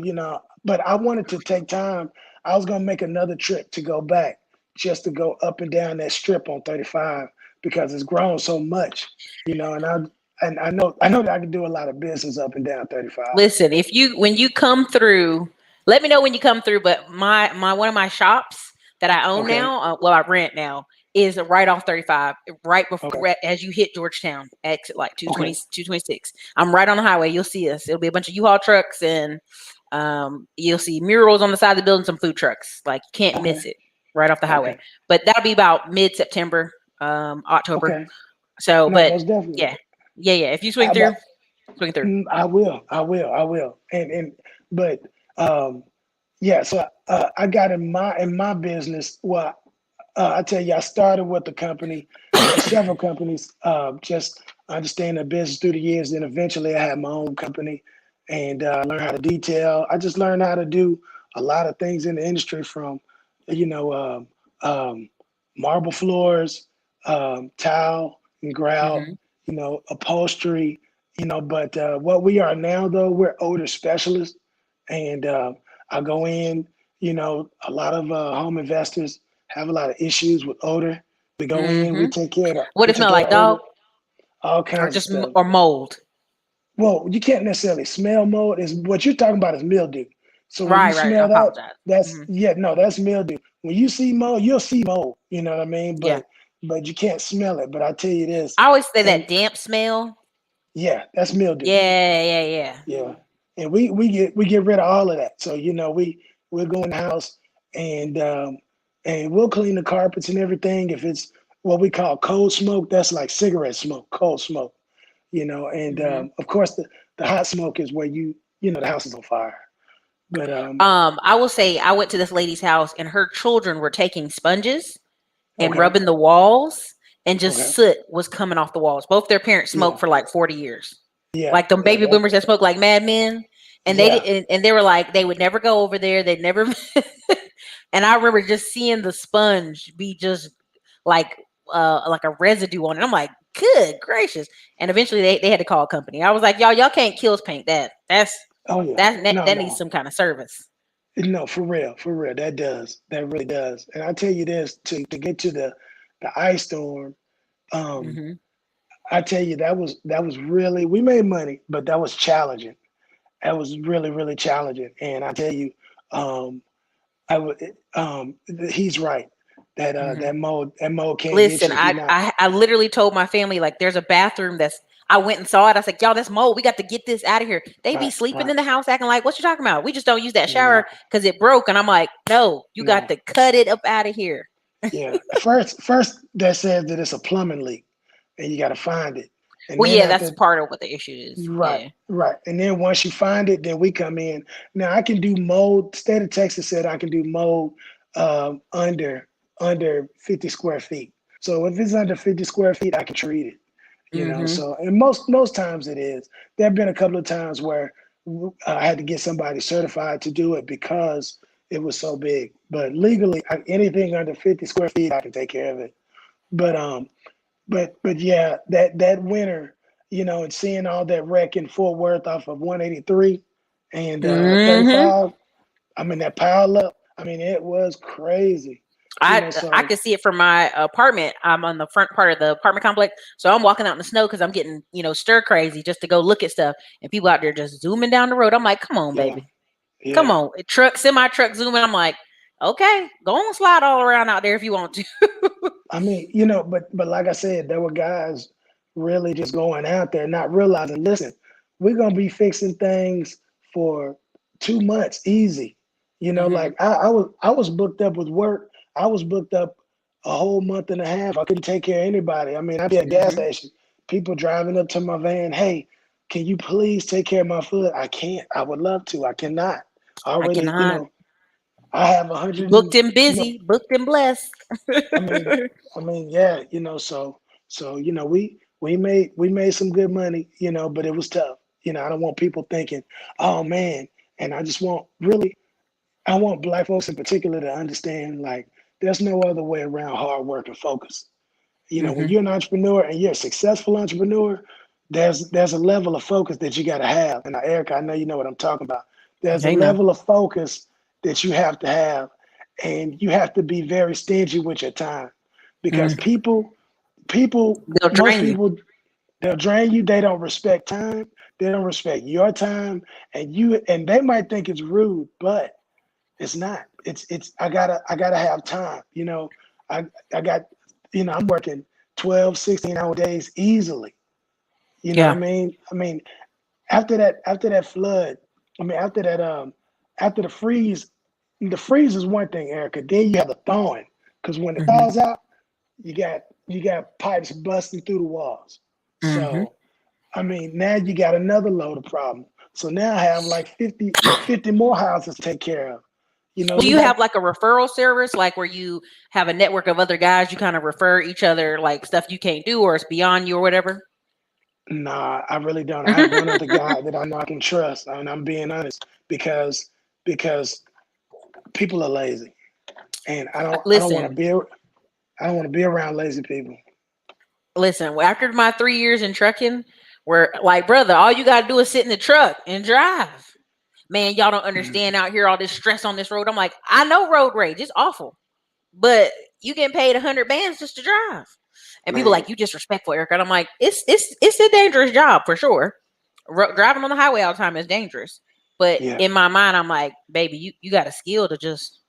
Speaker 2: but I wanted to take time. I was gonna make another trip to go back, just to go up and down that strip on 35 because it's grown so much. And I know that I can do a lot of business up and down 35.
Speaker 1: Listen, if you when you come through, let me know when you come through. But my one of my shops that I own
Speaker 2: Okay.
Speaker 1: now, well, I rent now, is right off 35, right before
Speaker 2: Okay.
Speaker 1: right as you hit Georgetown, exit like
Speaker 2: Okay.
Speaker 1: 226. I'm right on the highway. You'll see us. It'll be a bunch of U-Haul trucks, and you'll see murals on the side of the building, some food trucks. Like you can't
Speaker 2: Okay.
Speaker 1: miss it. Right off the highway.
Speaker 2: Okay.
Speaker 1: But that'll be about mid-September, October.
Speaker 2: Okay.
Speaker 1: So,
Speaker 2: No,
Speaker 1: but
Speaker 2: most definitely.
Speaker 1: yeah, yeah. If you swing
Speaker 2: I,
Speaker 1: through, swing through.
Speaker 2: I will. I will. I will. But um, yeah. So I got in my business. Well, I tell you, I started with the company, several companies. Just understanding the business through the years. Then eventually, I had my own company, and learned how to detail. I just learned how to do a lot of things in the industry, from you know um, um, marble floors, tile and grout,
Speaker 1: Hmm.
Speaker 2: upholstery. But what we are now, though, we're odor specialists, and I go in. A lot of home investors have a lot of issues with odor. We go in,
Speaker 1: Hmm. What
Speaker 2: we
Speaker 1: it
Speaker 2: take
Speaker 1: smell
Speaker 2: care of
Speaker 1: like,
Speaker 2: the odor,
Speaker 1: dog,
Speaker 2: all
Speaker 1: or
Speaker 2: kinds of
Speaker 1: just
Speaker 2: stuff.
Speaker 1: or mold?
Speaker 2: Well, you can't necessarily smell mold. Is what you're talking about is mildew. So when you
Speaker 1: Right, right. I
Speaker 2: smell that,
Speaker 1: apologize.
Speaker 2: that's
Speaker 1: Hmm.
Speaker 2: yeah, no, that's mildew. When you see mold, you'll see mold. You know what I mean?
Speaker 1: Yeah,
Speaker 2: But you can't smell it. But I tell you this,
Speaker 1: I always say
Speaker 2: and
Speaker 1: that damp smell.
Speaker 2: yeah, that's mildew.
Speaker 1: Yeah, yeah, yeah.
Speaker 2: Yeah, and we get rid of all of that. So we'll go in the house, and we'll clean the carpets and everything. If it's what we call cold smoke, that's like cigarette smoke, cold smoke. And
Speaker 1: Hmm.
Speaker 2: of course the hot smoke is where the house is on fire. But
Speaker 1: I will say I went to this lady's house and her children were taking sponges and
Speaker 2: okay,
Speaker 1: rubbing the walls, and just
Speaker 2: okay,
Speaker 1: soot was coming off the walls. Both their parents smoked
Speaker 2: yeah,
Speaker 1: for like 40 years.
Speaker 2: yeah,
Speaker 1: Like them
Speaker 2: yeah,
Speaker 1: baby boomers that smoked like madmen. And they
Speaker 2: yeah.
Speaker 1: did, and they were like they would never go over there. They'd never. And I remember just seeing the sponge be just like like a residue on it. I'm like, good gracious. And eventually they had to call a company. I was like, y'all can't kills paint that.
Speaker 2: Oh yeah,
Speaker 1: That
Speaker 2: no,
Speaker 1: that needs
Speaker 2: no,
Speaker 1: some kind of service.
Speaker 2: no, for real, that really does. And I tell you this, to get to the ice storm. Um,
Speaker 1: Hmm.
Speaker 2: I tell you, that was really, we made money, but that was challenging. That was really, really challenging. And I tell you, um, I would he's right. That
Speaker 1: Hmm.
Speaker 2: that mold can't get
Speaker 1: Listen,
Speaker 2: you if you're not.
Speaker 1: I literally told my family like there's a bathroom that's. I went and saw it. I was like, y'all, that's mold. We got to get this out of here. They be
Speaker 2: Right,
Speaker 1: sleeping
Speaker 2: right.
Speaker 1: in the house acting like, what you talking about? We just don't use that
Speaker 2: No,
Speaker 1: shower because it broke. And I'm like, no, you got
Speaker 2: no.
Speaker 1: to cut it up out of here.
Speaker 2: Yeah. First that says that it's a plumbing leak and you gotta find it. And
Speaker 1: Well,
Speaker 2: then
Speaker 1: yeah, that's
Speaker 2: after
Speaker 1: part of what the issue is.
Speaker 2: right,
Speaker 1: Yeah.
Speaker 2: right. And then once you find it, then we come in. Now I can do mold. State of Texas said I can do mold under 50 square feet. So if it's under 50 square feet, I can treat it.
Speaker 1: Hmm.
Speaker 2: So and most times it is. There have been a couple of times where I had to get somebody certified to do it because it was so big. But legally, anything under 50 square feet, I can take care of it. But but yeah, that winter, and seeing all that wreck in Fort Worth off of 183 and
Speaker 1: Hmm.
Speaker 2: 35. I mean that pile up. I mean it was crazy.
Speaker 1: I
Speaker 2: So
Speaker 1: could see it from my apartment. I'm on the front part of the apartment complex, so I'm walking out in the snow because I'm getting stir crazy just to go look at stuff, and people out there just zooming down the road. I'm like, come on,
Speaker 2: yeah,
Speaker 1: baby, come
Speaker 2: yeah.
Speaker 1: on, truck, semi truck zooming. I'm like, okay, go on, slide all around out there if you want to.
Speaker 2: I mean, but like I said, there were guys really just going out there, not realizing, listen, we're gonna be fixing things for 2 months easy.
Speaker 1: Hmm.
Speaker 2: Like I was booked up with work. I was booked up a whole month and a half. I couldn't take care of anybody. I mean, I'd be at a gas
Speaker 1: Hmm.
Speaker 2: station, people driving up to my van, hey, can you please take care of my foot? I can't. I would love to. I cannot. I
Speaker 1: I
Speaker 2: already,
Speaker 1: cannot.
Speaker 2: I have a hundred
Speaker 1: Booked
Speaker 2: and
Speaker 1: and
Speaker 2: you know,
Speaker 1: busy, booked and blessed.
Speaker 2: I mean, yeah, so we made some good money, but it was tough. I don't want people thinking, oh man, and I just I want Black folks in particular to understand, like, there's no other way around hard work and focus. When
Speaker 1: Mm-hmm.
Speaker 2: you're an entrepreneur and you're a successful entrepreneur, there's a level of focus that you got to have. And Erica, I know you know what I'm talking about. There's a
Speaker 1: They know.
Speaker 2: level of focus that you have to have, and you have to be very stingy with your time, because
Speaker 1: Mm.
Speaker 2: people,
Speaker 1: They'll
Speaker 2: most
Speaker 1: drain you.
Speaker 2: people, they'll drain you. They don't respect time. They don't respect your time, and they might think it's rude, but it's not. I gotta have time. I got, I'm working 12, 16 hour days easily. You know what I
Speaker 1: Yeah.
Speaker 2: mean? After that flood, after the freeze is one thing, Erica. Then you have the thawing. Because when it
Speaker 1: Mm-hmm.
Speaker 2: thaws out, you got pipes busting through the walls.
Speaker 1: Mm-hmm.
Speaker 2: So now you got another load of problem. So now I have like 50 more houses to take care of.
Speaker 1: Do
Speaker 2: We
Speaker 1: you
Speaker 2: got
Speaker 1: have like a referral service, like where you have a network of other guys you kind of refer each other, like stuff you can't do or it's beyond you or whatever?
Speaker 2: Nah, I really don't. I have one other guy that I know I can trust, and I'm being honest, because people are lazy, and I don't want to
Speaker 1: Listen,
Speaker 2: be I don't want to be around lazy people.
Speaker 1: listen. After my 3 years in trucking, where like, brother, all you gotta do is sit in the truck and drive. Man, y'all don't
Speaker 2: Mhm.
Speaker 1: understand out here all this stress on this road. I'm like, I know road rage, it's awful, but you getting paid 100 bands just to drive. And people
Speaker 2: Man,
Speaker 1: like, you disrespectful, Erica. And I'm like, it's a dangerous job for sure. Driving on the highway all the time is dangerous. But
Speaker 2: yeah.
Speaker 1: in my mind, I'm like, baby, you got a skill to just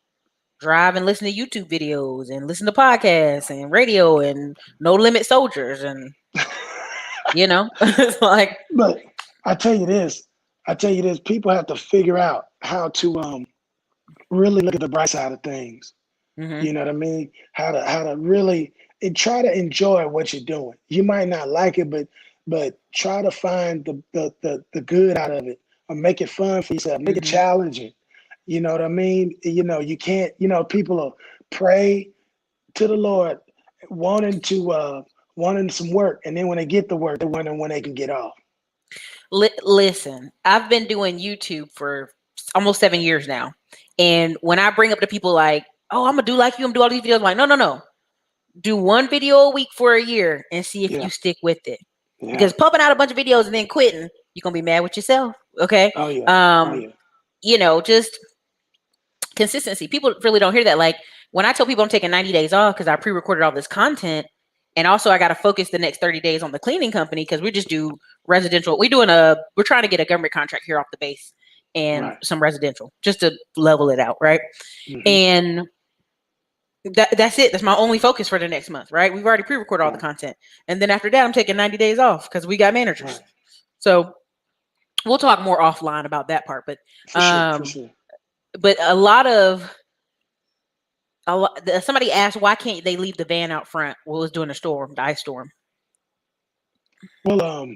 Speaker 1: drive and listen to YouTube videos and listen to podcasts and radio and no limit soldiers and it's like,
Speaker 2: But I tell you this, people have to figure out how to really look at the bright side of things.
Speaker 1: mm-hmm,
Speaker 2: You know what I mean? How to really and try to enjoy what you're doing. You might not like it, but try to find the good out of it, or make it fun for yourself. Make it
Speaker 1: mm-hmm.
Speaker 2: challenging. You know what I mean? You can't. People will pray to the Lord, wanting wanting some work, and then when they get the work, they're wondering when they can get off.
Speaker 1: Listen, I've been doing YouTube for almost 7 years now. And when I bring up to people like, oh, I'm gonna do like you, I'm gonna do all these videos, I'm like, no, no, no. Do one video a week for a year and see if
Speaker 2: Yeah,
Speaker 1: you stick with it.
Speaker 2: yeah.
Speaker 1: Because pumping out a bunch of videos and then quitting, you're gonna be mad with yourself. Okay.
Speaker 2: Oh yeah, oh
Speaker 1: Um,
Speaker 2: yeah.
Speaker 1: just consistency. People really don't hear that. Like when I tell people I'm taking 90 days off because I pre-recorded all this content, and also I got to focus the next 30 days on the cleaning company because we just do residential. We're trying to get a government contract here off the base and
Speaker 2: Right.
Speaker 1: some residential just to level it out, right?
Speaker 2: Hmm.
Speaker 1: And that's it. That's my only focus for the next month, right? We've already pre-recorded all the
Speaker 2: Right.
Speaker 1: content, and then after that, I'm taking 90 days off because we got managers.
Speaker 2: Right.
Speaker 1: So we'll talk more offline about that part, but
Speaker 2: For sure. For
Speaker 1: um,
Speaker 2: sure.
Speaker 1: but somebody asked why can't they leave the van out front? Well, it was during the ice storm.
Speaker 2: Well,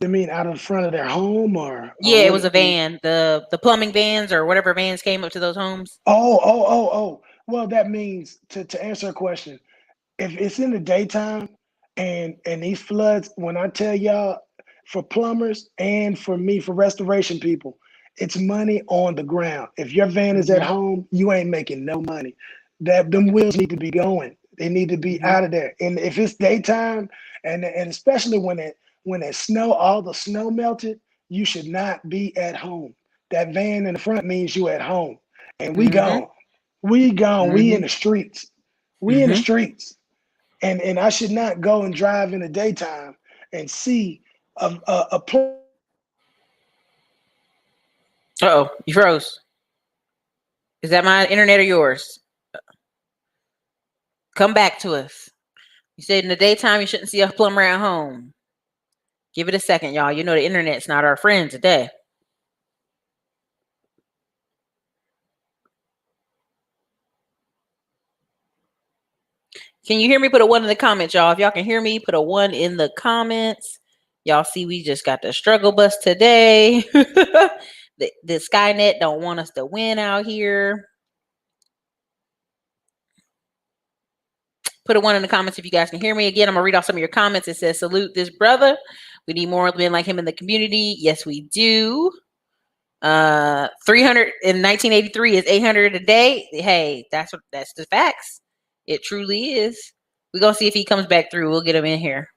Speaker 2: they mean out in front of their home, or
Speaker 1: Yeah, it
Speaker 2: what?
Speaker 1: was a van, the plumbing vans or whatever vans came up to those homes.
Speaker 2: Oh. Well, that means to answer a question. If it's in the daytime and these floods, when I tell y'all, for plumbers and for me, for restoration people, it's money on the ground. If your van is at
Speaker 1: Mhm.
Speaker 2: home, you ain't making no money. That them wheels need to be going. They need to be
Speaker 1: Mhm.
Speaker 2: out of there. And if it's daytime, and especially when it snow, all the snow melted, you should not be at home. That van in the front means you at home. And we
Speaker 1: Mhm.
Speaker 2: gone. We gone. We in
Speaker 1: Mhm.
Speaker 2: the streets. We in the
Speaker 1: Mhm.
Speaker 2: streets. And I should not go and drive in the daytime and see a
Speaker 1: Uh-oh, you froze. Is that my internet or yours? Come back to us. You said in the daytime you shouldn't see a plumber at home. Give it a second, y'all. You know the internet's not our friend today. Can you hear me? Put a one in the comments, y'all. If y'all can hear me, put a one in the comments. Y'all see we just got the struggle bus today. the Skynet don't want us to win out here. Put a one in the comments if you guys can hear me. Again, I'm gonna read off some of your comments. It says, salute this brother. We need more men like him in the community. Yes, we do. 300 in 1983 is 800 a day. Hey, that's the facts. It truly is. We're gonna see if he comes back through. We'll get him in here.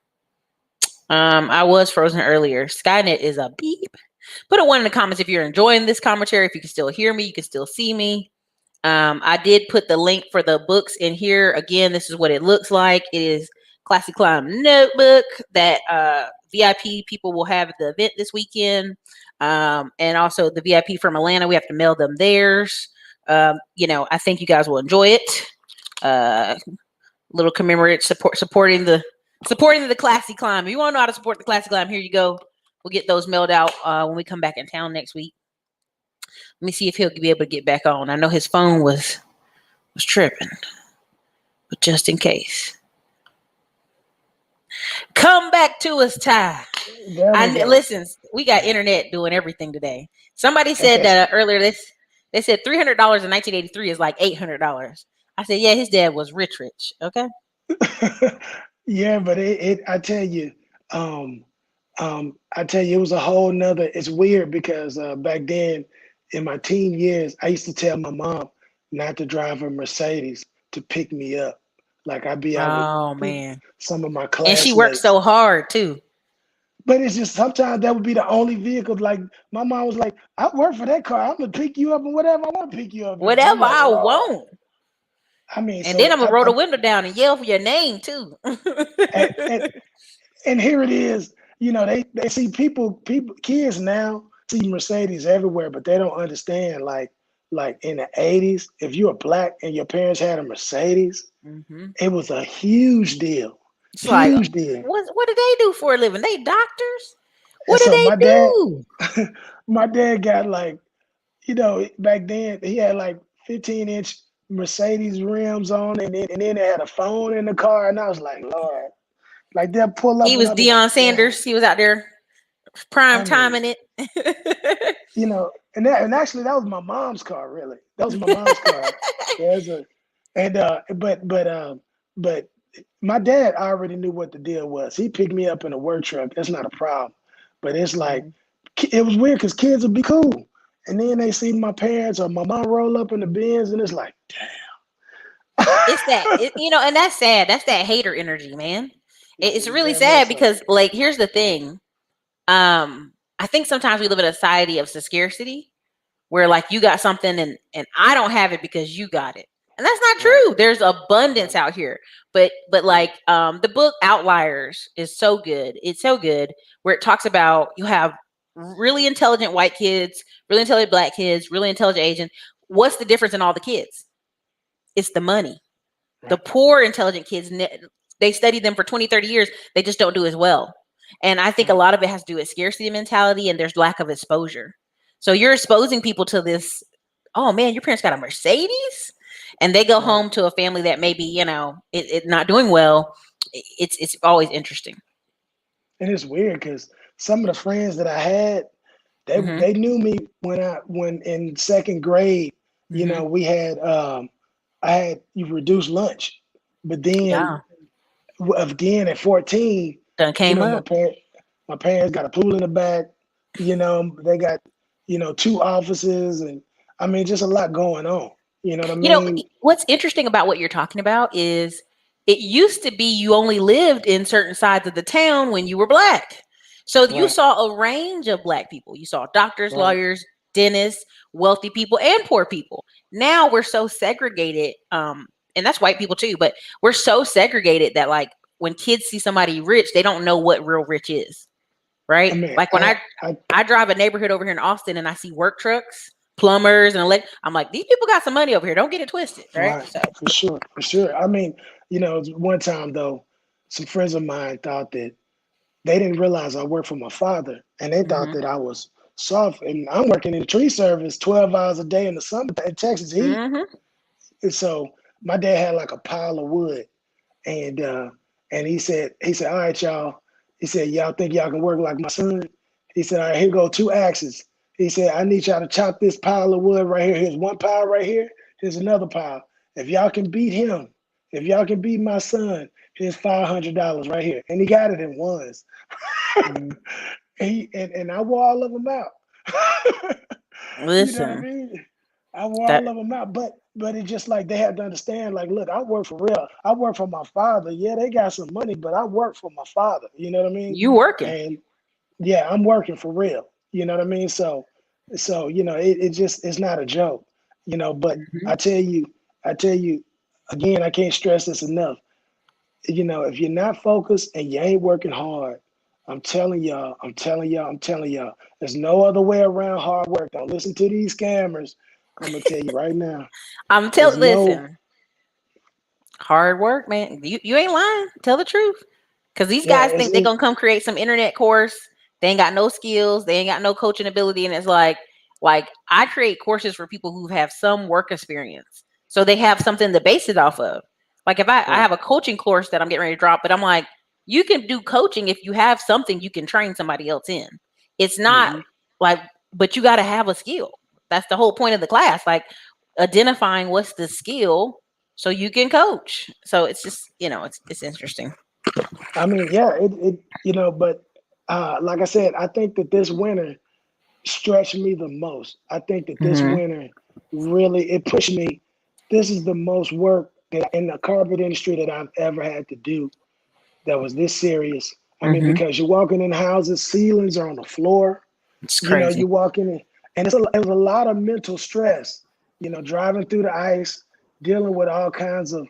Speaker 1: I was frozen earlier. Skynet is a beep. Put a one in the comments if you're enjoying this commentary. If you can still hear me, you can still see me. I did put the link for the books in here. Again, this is what it looks like. It is Classy Climb Notebook that VIP people will have at the event this weekend. And also the VIP from Atlanta, we have to mail them theirs. I think you guys will enjoy it. Little commemorative supporting the Classy Climb. If you want to know how to support the Classy Climb, here you go. We'll get those mailed out when we come back in town next week. Let me see if he'll be able to get back on. I know his phone was tripping, but just in case, come back to us, Ty. Listen, we got internet doing everything today. Somebody said that earlier. They said $300 in 1983 is like $800. I said, yeah, his dad was rich. Okay.
Speaker 2: Yeah, but I tell you, it was a whole nother. It's weird because back then, in my teen years, I used to tell my mom not to drive a Mercedes to pick me up. Like I'd be out with some of my classmates.
Speaker 1: And she worked so hard too.
Speaker 2: But it's just sometimes that would be the only vehicle. Like my mom was like, "I work for that car. I'm gonna pick you up and whatever I want to pick you up.
Speaker 1: Whatever like, I want."
Speaker 2: I mean,
Speaker 1: and then I'm gonna roll the window down and yell for your name too.
Speaker 2: and here it is. They see kids now see Mercedes everywhere, but they don't understand. Like in the 80s, if you were black and your parents had a Mercedes, it was a huge deal.
Speaker 1: It's huge deal. What do they do for a living? They doctors? What do they do?
Speaker 2: My dad got back then he had 15-inch Mercedes rims on, and then they had a phone in the car, and I was like, Lord, they'll pull up.
Speaker 1: He was Deion Sanders. He was out there prime timing it.
Speaker 2: And actually that was my mom's car. Really, that was my mom's car. But my dad already knew what the deal was. He picked me up in a work truck. That's not a problem. But it's it was weird because kids would be cool, and then they see my parents or my mom roll up in the Benz, and it's like, damn.
Speaker 1: It's that, and that's sad. That's that hater energy, man. It's really sad because, here's the thing. I think sometimes we live in a society of scarcity where you got something and I don't have it because you got it. And that's not true. There's abundance out here. But the book Outliers is so good. It's so good where it talks about you have really intelligent white kids, really intelligent black kids, really intelligent Asian. What's the difference in all the kids? It's the money. Right. The poor intelligent kids, they study them for 20, 30 years. They just don't do as well. And I think a lot of it has to do with scarcity mentality and there's lack of exposure. So you're exposing people to this, oh man, your parents got a Mercedes? And they go home to a family that maybe, it not doing well. It's always interesting.
Speaker 2: And it's weird because some of the friends that I had, they knew me when in second grade, we had I had reduced lunch. But then again at 14,
Speaker 1: done came up.
Speaker 2: My parents got a pool in the back, they got, 2 offices, and I mean just a lot going on. You know what I mean?
Speaker 1: What's interesting about what you're talking about is it used to be you only lived in certain sides of the town when you were black. So you saw a range of black people. You saw doctors, lawyers, dentists, wealthy people, and poor people. Now we're so segregated, and that's white people too, but we're so segregated that when kids see somebody rich, they don't know what real rich is. Right? I mean, when I drive a neighborhood over here in Austin and I see work trucks, plumbers, and I'm like, these people got some money over here. Don't get it twisted, right? So.
Speaker 2: For sure. I mean, one time though, some friends of mine thought that they didn't realize I worked for my father, and they thought that I was soft. And I'm working in the tree service 12 hours a day in the summer in Texas heat. And so my dad had a pile of wood, and he said, all right, y'all. He said, y'all think y'all can work like my son? He said, all right, here go 2 axes. He said, I need y'all to chop this pile of wood right here. Here's 1 pile right here. Here's another pile. If y'all can beat him, if y'all can beat my son, here's $500 right here. And he got it in ones. and I wore all of them out.
Speaker 1: Listen.
Speaker 2: You know what I mean? I wore
Speaker 1: That
Speaker 2: all of them out, but it's just like they have to understand. Like, look, I work for real. I work for my father. Yeah, they got some money, but I work for my father. You know what I mean?
Speaker 1: you working.
Speaker 2: And yeah, I'm working for real. You know what I mean? So it just it's not a joke. But
Speaker 1: Mhm.
Speaker 2: I tell you again, I can't stress this enough. If you're not focused and you ain't working hard, I'm telling y'all, there's no other way around hard work. Don't listen to these scammers. I'm gonna tell you right now.
Speaker 1: I'm
Speaker 2: There's
Speaker 1: telling.
Speaker 2: no,
Speaker 1: Listen, hard work, man. You ain't lying. Tell the truth. Because these
Speaker 2: yeah,
Speaker 1: guys think they're gonna come create some internet course. They ain't got no skills. They ain't got no coaching ability, and it's like I create courses for people who have some work experience, so they have something to base it off of. Like if I
Speaker 2: right.
Speaker 1: have a coaching course that I'm getting ready to drop, but I'm like, you can do coaching if you have something you can train somebody else in. It's not
Speaker 2: Hmm.
Speaker 1: like, but you got to have a skill. That's the whole point of the class. Like identifying what's the skill so you can coach. So it's just it's interesting.
Speaker 2: I mean, yeah, but like I said, I think that this winter stretched me the most. I think that this
Speaker 1: Hmm.
Speaker 2: winter really it pushed me. This is the most work that in the carpet industry that I've ever had to do that was this serious. I mean,
Speaker 1: Hmm.
Speaker 2: because you're walking in houses, ceilings are on the floor.
Speaker 1: It's crazy.
Speaker 2: You walk in, and it was a lot of mental stress. Driving through the ice, dealing with all kinds of,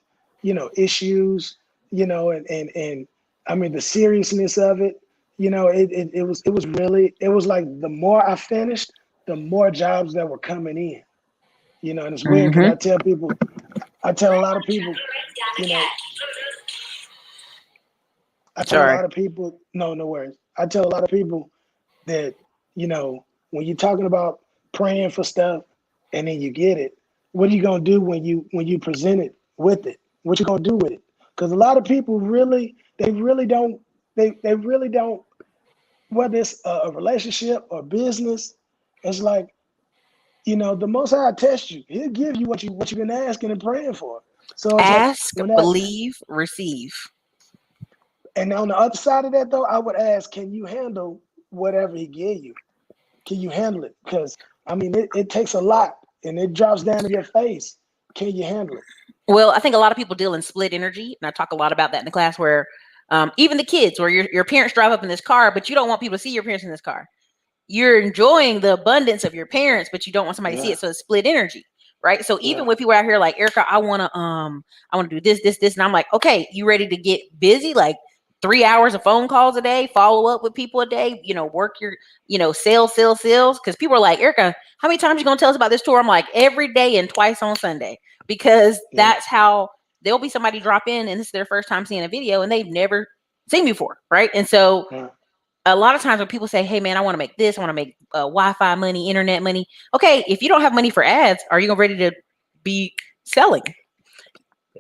Speaker 2: issues. And I mean the seriousness of it. It was really it was like the more I finished, the more jobs that were coming in. And it's weird because
Speaker 1: Hmm.
Speaker 2: I tell a lot of people, you know, I tell a
Speaker 1: Sorry.
Speaker 2: lot of people, no, no worries. I tell a lot of people that when you're talking about praying for stuff and then you get it, what are you gonna do when you present it with it? What you gonna do with it? Because a lot of people really they really don't, whether it's a relationship or business. It's like the Most High test you. He'll give you what you've been asking and praying for. So it's like
Speaker 1: Ask,
Speaker 2: when that
Speaker 1: believe, receive.
Speaker 2: and on the other side of that though, I would ask, can you handle whatever he gave you? Can you handle it? Because I mean, it takes a lot, and it drops down in your face. Can you handle it?
Speaker 1: Well, I think a lot of people deal in split energy, and I talk a lot about that in the class. Where even the kids, where your parents drive up in this car, but you don't want people to see your parents in this car. You're enjoying the abundance of your parents, but you don't want somebody to see
Speaker 2: Yeah,
Speaker 1: it. So it's split energy, right? So even
Speaker 2: yeah,
Speaker 1: with people out here like Erica, I wanna do this, and I'm like, okay, you ready to get busy? Like 3 hours of phone calls a day, follow up with people a day, work your, sales. Because people are like, Erica, how many times you gonna tell us about this tour? I'm like, every day and twice on Sunday, because
Speaker 2: yeah,
Speaker 1: that's how there'll be somebody drop in and this is their first time seeing a video and they've never seen me before, right? And so
Speaker 2: yeah.
Speaker 1: a lot of times when people say, "Hey, man, I want to make this, I want to make Wi-Fi money, internet money." Okay, if you don't have money for ads, are you ready to be selling?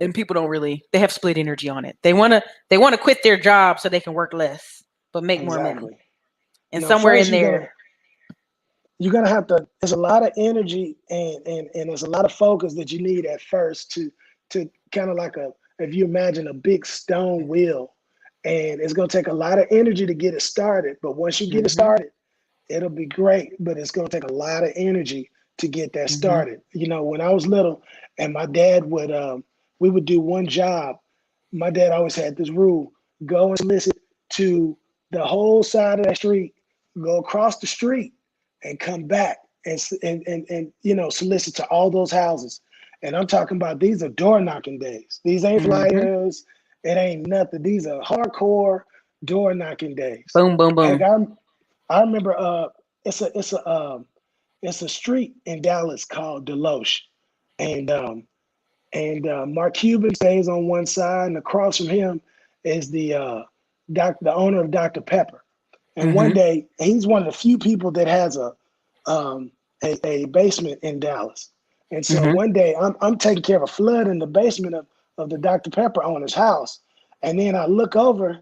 Speaker 1: And people don't really. They have split energy on it. They want to quit their job so they can work less but make more money.
Speaker 2: Exactly.
Speaker 1: And somewhere
Speaker 2: First
Speaker 1: in there,
Speaker 2: you're gonna have to. There's a lot of energy and there's a lot of focus that you need at first to kind of like if you imagine a big stone wheel, and it's gonna take a lot of energy to get it started. But once you get it
Speaker 1: hmm
Speaker 2: started, it'll be great, but it's going to take a lot of energy to get that
Speaker 1: hmm
Speaker 2: started. When I was little and my dad we would do one job. My dad always had this rule: go and solicit to the whole side of that street, go across the street and come back and solicit to all those houses. And I'm talking about these are door knocking days. These ain't
Speaker 1: hmm
Speaker 2: flyers. It ain't nothing. These are hardcore door knocking days.
Speaker 1: boom, boom,
Speaker 2: Heck,
Speaker 1: boom.
Speaker 2: I remember it's a street in Dallas called Deloche, and Mark Cuban stays on one side, and across from him is the owner of Dr. Pepper. And one
Speaker 1: hmm
Speaker 2: day, he's one of the few people that has um, a basement in Dallas. And so
Speaker 1: hmm
Speaker 2: one day, I'm taking care of a flood in the basement of the Dr. Pepper owner's house, and then I look over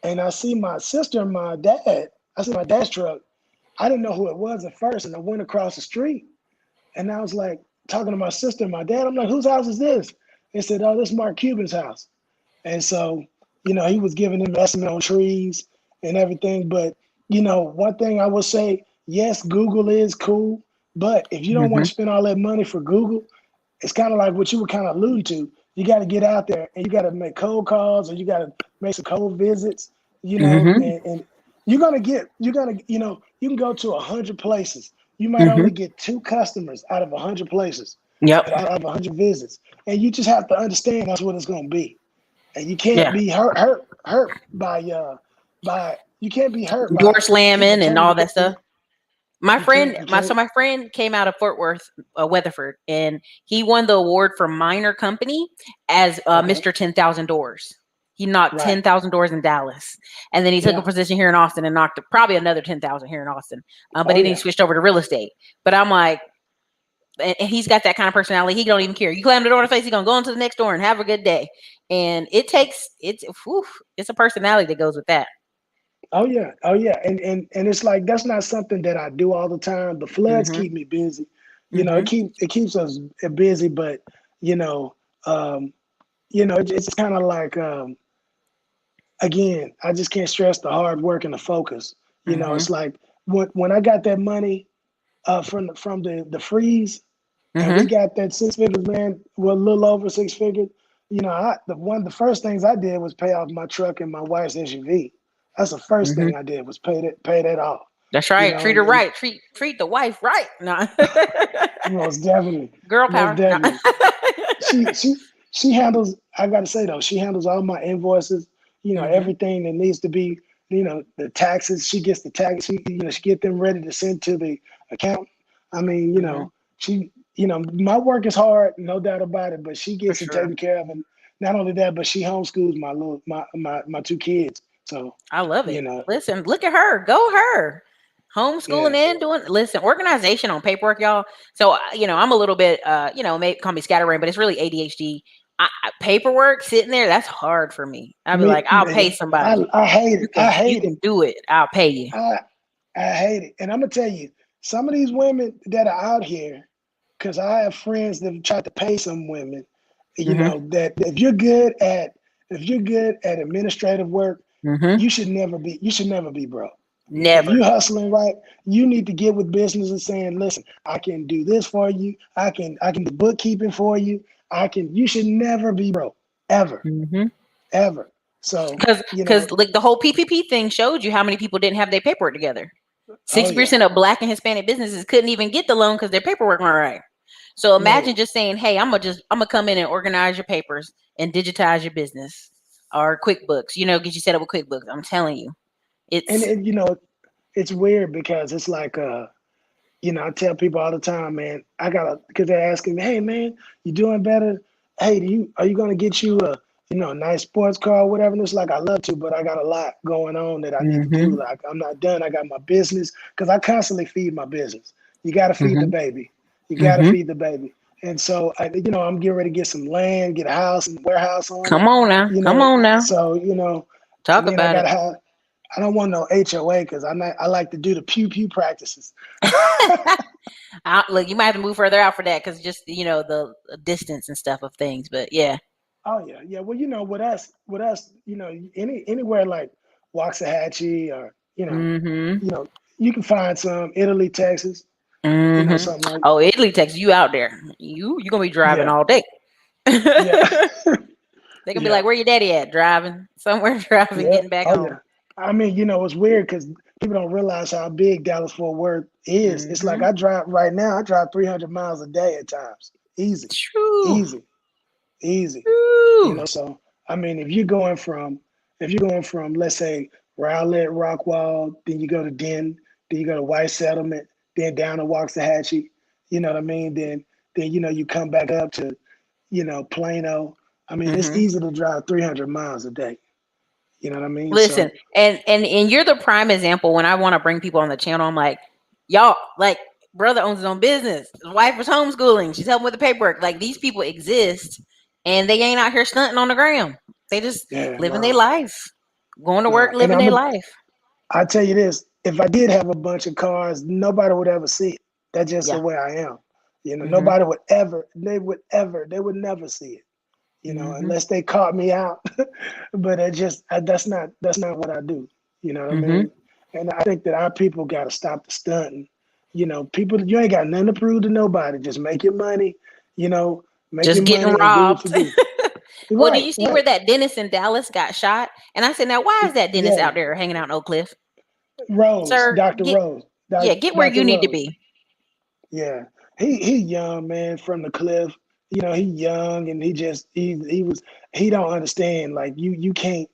Speaker 2: and I see my sister and my dad. I see my dad's truck. I didn't know who it was at first, and I went across the street, and I was like talking to my sister and my dad. I'm like, "Whose house is this?" They said, "Oh, this is Mark Cuban's house." And so, he was giving them estimate on trees and everything. But one thing I will say, yes, Google is cool, But if you don't want
Speaker 1: Mm-hmm.
Speaker 2: to spend all that money for Google, it's kind of like what you were kind of alluding to. You got to get out there and you got to make cold calls, or you got to make some cold visits,
Speaker 1: Mm-hmm.
Speaker 2: and you can go to 100 places. You might
Speaker 1: Mm-hmm.
Speaker 2: only get 2 customers out of 100 places,
Speaker 1: Yep.
Speaker 2: out of 100 visits. And you just have to understand that's what it's going to be. And you can't
Speaker 1: Yeah.
Speaker 2: be hurt by you can't be hurt
Speaker 1: Door
Speaker 2: by people
Speaker 1: slamming and
Speaker 2: telling
Speaker 1: all
Speaker 2: you
Speaker 1: that stuff. My
Speaker 2: you
Speaker 1: friend,
Speaker 2: can't you
Speaker 1: my
Speaker 2: can't
Speaker 1: so my friend came out of Fort Worth, Weatherford, and he won the award for minor company as
Speaker 2: okay,
Speaker 1: Mr. 10,000 Doors. He knocked
Speaker 2: right,
Speaker 1: 10,000 doors in Dallas, and then he took a
Speaker 2: yeah,
Speaker 1: position here in Austin and knocked probably another 10,000 here in Austin. But
Speaker 2: oh
Speaker 1: then he
Speaker 2: yeah,
Speaker 1: switched over to real estate. But I'm like, and he's got that kind of personality. He don't even care. You slam the door in the face, he's gonna go into the next door and have a good day. And it's a personality that goes with that.
Speaker 2: oh yeah, and it's like that's not something that I do all the time. The floods
Speaker 1: Mm-hmm.
Speaker 2: keep me busy,
Speaker 1: Mm-hmm.
Speaker 2: it keeps us busy, but you know, um, it's kind of like again, I just can't stress the hard work and the focus.
Speaker 1: Mm-hmm.
Speaker 2: It's like when I got that money from the freeze, and we
Speaker 1: Mm-hmm.
Speaker 2: got that 6 figures, man. Well, a little over 6 figures. The first things I did was pay off my truck and my wife's SUV. That's the first
Speaker 1: Mm-hmm.
Speaker 2: thing I did was pay that off.
Speaker 1: That's right. Treat her
Speaker 2: And
Speaker 1: right. Treat the wife right. No.
Speaker 2: most definitely,
Speaker 1: Girl
Speaker 2: most
Speaker 1: power. No.
Speaker 2: definitely. She she she handles. I got to say though, she handles all my invoices.
Speaker 1: Mhm.
Speaker 2: Everything that needs to be. The taxes. She gets the tax. She get them ready to send to the account. I mean,
Speaker 1: Mhm.
Speaker 2: she. My work is hard, no doubt about it. But she
Speaker 1: For
Speaker 2: gets it
Speaker 1: sure.
Speaker 2: taken care of, and not only that, but she homeschools my 2 kids. So,
Speaker 1: I love
Speaker 2: you
Speaker 1: it.
Speaker 2: know,
Speaker 1: Listen, look at her. Go her.
Speaker 2: yeah.
Speaker 1: Homeschooling and doing listen, organization on paperwork, y'all. So I'm a little bit maybe call me scatterbrain, but it's really ADHD. Paperwork sitting there, that's hard for me. I'll be like, I'll pay somebody.
Speaker 2: I hate
Speaker 1: You
Speaker 2: it.
Speaker 1: can
Speaker 2: I
Speaker 1: you
Speaker 2: hate it.
Speaker 1: can do it. I'll pay you.
Speaker 2: I I hate it. And I'm gonna tell you, some of these women that are out here, because I have friends that have tried to pay some women,
Speaker 1: Mhm.
Speaker 2: that if you're good at administrative work,
Speaker 1: Mhm.
Speaker 2: you should never be broke. If
Speaker 1: Never.
Speaker 2: you hustling right, you need to get with business and saying, listen, I can do this for you. I can do bookkeeping for you. You should never be broke. Ever.
Speaker 1: Mhm.
Speaker 2: Ever. So,
Speaker 1: Because like the whole PPP thing showed you how many people didn't have their paperwork together.
Speaker 2: oh
Speaker 1: Sixty
Speaker 2: yeah.
Speaker 1: percent of Black and Hispanic businesses couldn't even get the loan because their paperwork weren't right. So imagine
Speaker 2: No.
Speaker 1: just saying, "Hey, I'm gonna come in and organize your papers and digitize your business or QuickBooks. Get you set up with QuickBooks." I'm telling you,
Speaker 2: And,
Speaker 1: it's
Speaker 2: it's weird because it's like I tell people all the time, man, because they're asking me, hey, man, you doing better? Hey, are you going to get you a nice sports car or whatever? And it's like, I love to, but I got a lot going on that I need to do.
Speaker 1: hmm
Speaker 2: Like, I'm not done. I got my business because I constantly feed my business. You got to feed the
Speaker 1: hmm
Speaker 2: baby. You got to
Speaker 1: hmm
Speaker 2: feed the baby. And so, I'm getting ready to get some land, get a house and warehouse on it.
Speaker 1: Come on now, come on now,
Speaker 2: So,
Speaker 1: talk
Speaker 2: I
Speaker 1: about
Speaker 2: got
Speaker 1: it.
Speaker 2: to have, I don't want no HOA because I like to do the pew pew practices.
Speaker 1: Look, you might have to move further out for that because just the distance and stuff of things. But yeah.
Speaker 2: Oh yeah, yeah. Well, with us, anywhere like Waxahachie or
Speaker 1: hmm
Speaker 2: you can find some Italy, Texas,
Speaker 1: hmm
Speaker 2: something like
Speaker 1: Oh, Italy, Texas, you out there? You gonna be driving
Speaker 2: yeah,
Speaker 1: all day.
Speaker 2: yeah,
Speaker 1: They gonna be
Speaker 2: yeah,
Speaker 1: like, "Where your daddy at? Driving somewhere, driving,
Speaker 2: yeah.
Speaker 1: getting back
Speaker 2: Oh
Speaker 1: home."
Speaker 2: yeah. I mean, it's weird because people don't realize how big Dallas Fort Worth is. It's like
Speaker 1: hmm
Speaker 2: I drive right now. I drive 300 miles a day at times. Easy,
Speaker 1: True.
Speaker 2: easy, easy.
Speaker 1: True.
Speaker 2: So I mean, if you're going from let's say Rowlett, Rockwall, then you go to Den, then you go to White Settlement, then down to Waxahachie, you know what I mean? Then you come back up to Plano. I mean, it's
Speaker 1: hmm
Speaker 2: easy to drive 300 miles a day. You know what I mean?
Speaker 1: Listen,
Speaker 2: So
Speaker 1: and you're the prime example. When I want to bring people on the channel, I'm like, y'all, like, brother owns his own business. His wife was homeschooling. She's helping with the paperwork. Like, these people exist, and they ain't out here stunting on the gram. They just
Speaker 2: yeah,
Speaker 1: living their
Speaker 2: no,
Speaker 1: life, going to work,
Speaker 2: no. And
Speaker 1: living their life.
Speaker 2: I tell you this: if I did have a bunch of cars, nobody would ever see it. That's just the
Speaker 1: Yeah.
Speaker 2: way I am.
Speaker 1: hmm
Speaker 2: Nobody would ever. They would never see it.
Speaker 1: hmm
Speaker 2: Unless they caught me out. But that's not what I do. You know what I
Speaker 1: hmm
Speaker 2: mean? And I think that our people got to stop the stunting. People, you ain't got nothing to prove to nobody. Just make your money, you know, make your
Speaker 1: Just getting
Speaker 2: money and do what you
Speaker 1: robbed.
Speaker 2: do.
Speaker 1: Well, did
Speaker 2: Right,
Speaker 1: you see where
Speaker 2: right.
Speaker 1: that dentist in Dallas got shot? And I said, now why is that dentist
Speaker 2: Yeah,
Speaker 1: out there hanging out in Oak Cliff?
Speaker 2: Rose,
Speaker 1: Sir,
Speaker 2: Dr. Rose,
Speaker 1: yeah, get where
Speaker 2: Dr.
Speaker 1: you need to
Speaker 2: Rose.
Speaker 1: be.
Speaker 2: Yeah, he young man from the cliff. He young and he don't understand. Like you can't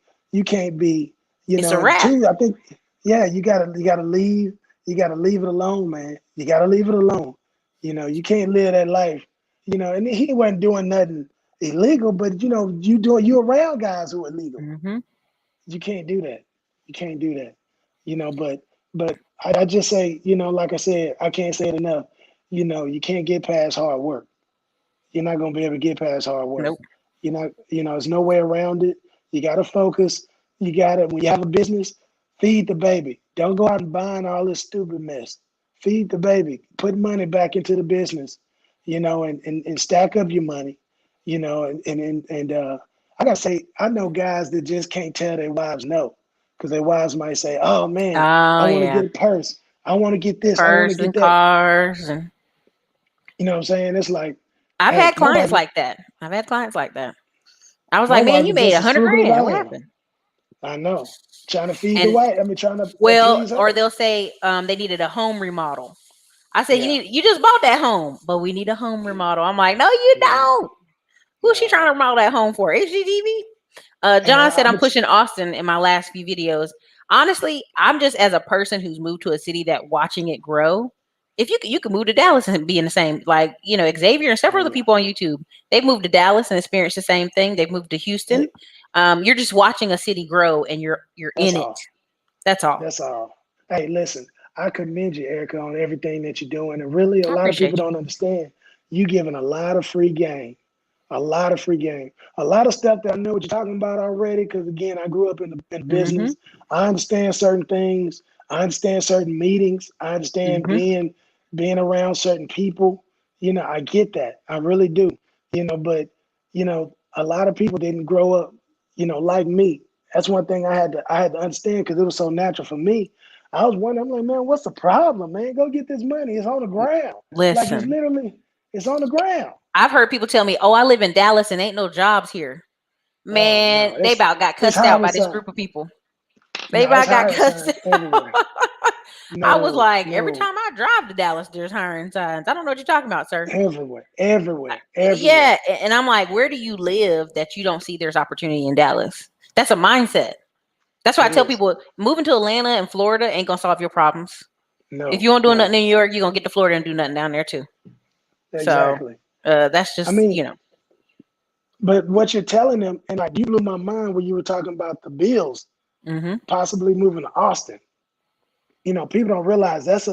Speaker 2: be.
Speaker 1: It's a
Speaker 2: And
Speaker 1: wrap.
Speaker 2: two, I think, yeah, you gotta leave it alone, man. You gotta leave it alone. You can't live that life. And he wasn't doing nothing illegal, but you around guys who are illegal.
Speaker 1: Hmm.
Speaker 2: You can't do that. You can't do that. But I just say, like I said, I can't say it enough. You can't get past hard work. You're not gonna be able to get past hard work.
Speaker 1: Nope.
Speaker 2: There's no way around it. You gotta focus. When you have a business, feed the baby. Don't go out and buying all this stupid mess. Feed the baby. Put money back into the business, and stack up your money, and I gotta say, I know guys that just can't tell their wives no. Because their wives might say, "Oh man, I
Speaker 1: Oh
Speaker 2: want to
Speaker 1: yeah.
Speaker 2: get a purse. I want to get this. I want to
Speaker 1: Purse
Speaker 2: get
Speaker 1: and
Speaker 2: that."
Speaker 1: cars and
Speaker 2: You know what I'm saying? It's like,
Speaker 1: I've
Speaker 2: hey,
Speaker 1: had clients like that. I've had clients like that. I was
Speaker 2: my
Speaker 1: like, man,
Speaker 2: wife
Speaker 1: you
Speaker 2: is
Speaker 1: made
Speaker 2: just
Speaker 1: a
Speaker 2: as
Speaker 1: hundred
Speaker 2: frugal as
Speaker 1: grand.
Speaker 2: I
Speaker 1: What
Speaker 2: am.
Speaker 1: happened?
Speaker 2: I know. Trying to feed the
Speaker 1: And
Speaker 2: wife. I mean, trying to
Speaker 1: well,
Speaker 2: please
Speaker 1: or
Speaker 2: her.
Speaker 1: they'll say they needed a home remodel. I said,
Speaker 2: Yeah.
Speaker 1: you just bought that home, but we need a home remodel. I'm like, no, you
Speaker 2: No.
Speaker 1: don't. Who's she trying
Speaker 2: No.
Speaker 1: to remodel that home for? HGTV?
Speaker 2: And
Speaker 1: John said
Speaker 2: I'm
Speaker 1: I'm
Speaker 2: a,
Speaker 1: pushing Austin in my last few videos. Honestly, I'm just as a person who's moved to a city that watching it grow. If you can move to Dallas and be in the same, like Xavier and several other
Speaker 2: yeah.
Speaker 1: people on YouTube, they've moved to Dallas and experienced the same thing. They've moved to Houston.
Speaker 2: Hey,
Speaker 1: You're just watching a city grow and you're
Speaker 2: that's
Speaker 1: in it.
Speaker 2: all.
Speaker 1: That's all.
Speaker 2: That's all. Hey, listen, I commend you, Erica, on everything that you're doing. And really, a
Speaker 1: I
Speaker 2: lot of people
Speaker 1: appreciate you.
Speaker 2: don't understand. You giving a lot of free game, a lot of free game, a lot of stuff that I know what you're talking about already. Because again, I grew up in
Speaker 1: Mm-hmm.
Speaker 2: business. I understand certain things. I understand certain meetings. I understand
Speaker 1: Mm-hmm.
Speaker 2: being around certain people. I get that. I really do. But a lot of people didn't grow up, like me. That's one thing I had to understand because it was so natural for me. I was wondering, I'm like, man, what's the problem, man? Go get this money. It's on the ground. Like
Speaker 1: Listen,
Speaker 2: it's on the ground.
Speaker 1: I've heard people tell me, "Oh, I live in Dallas and ain't no jobs here."
Speaker 2: Oh
Speaker 1: Man,
Speaker 2: no,
Speaker 1: they
Speaker 2: it's
Speaker 1: about got
Speaker 2: it's
Speaker 1: cussed out
Speaker 2: hiring
Speaker 1: by this
Speaker 2: signs.
Speaker 1: group of people. They
Speaker 2: No, it's
Speaker 1: about got
Speaker 2: hiring
Speaker 1: cussed
Speaker 2: signs everywhere.
Speaker 1: out. I was
Speaker 2: No,
Speaker 1: like, every
Speaker 2: no,
Speaker 1: time I drive to Dallas, there's hiring signs. I don't know what you're talking about, sir.
Speaker 2: everywhere, everywhere, everywhere.
Speaker 1: Yeah, and I'm like, where do you live that you don't see there's opportunity in Dallas? That's a mindset. That's why I
Speaker 2: It
Speaker 1: tell
Speaker 2: is.
Speaker 1: people moving to Atlanta and Florida ain't gonna solve your problems. If
Speaker 2: No,
Speaker 1: you want to do nothing
Speaker 2: no,
Speaker 1: in New York, you're gonna get to Florida and do nothing down there too. So
Speaker 2: exactly.
Speaker 1: that's
Speaker 2: I
Speaker 1: just
Speaker 2: mean, but what you're telling them, and like you blew my mind when you were talking about the Bills
Speaker 1: hmm
Speaker 2: possibly moving to Austin. People don't realize that's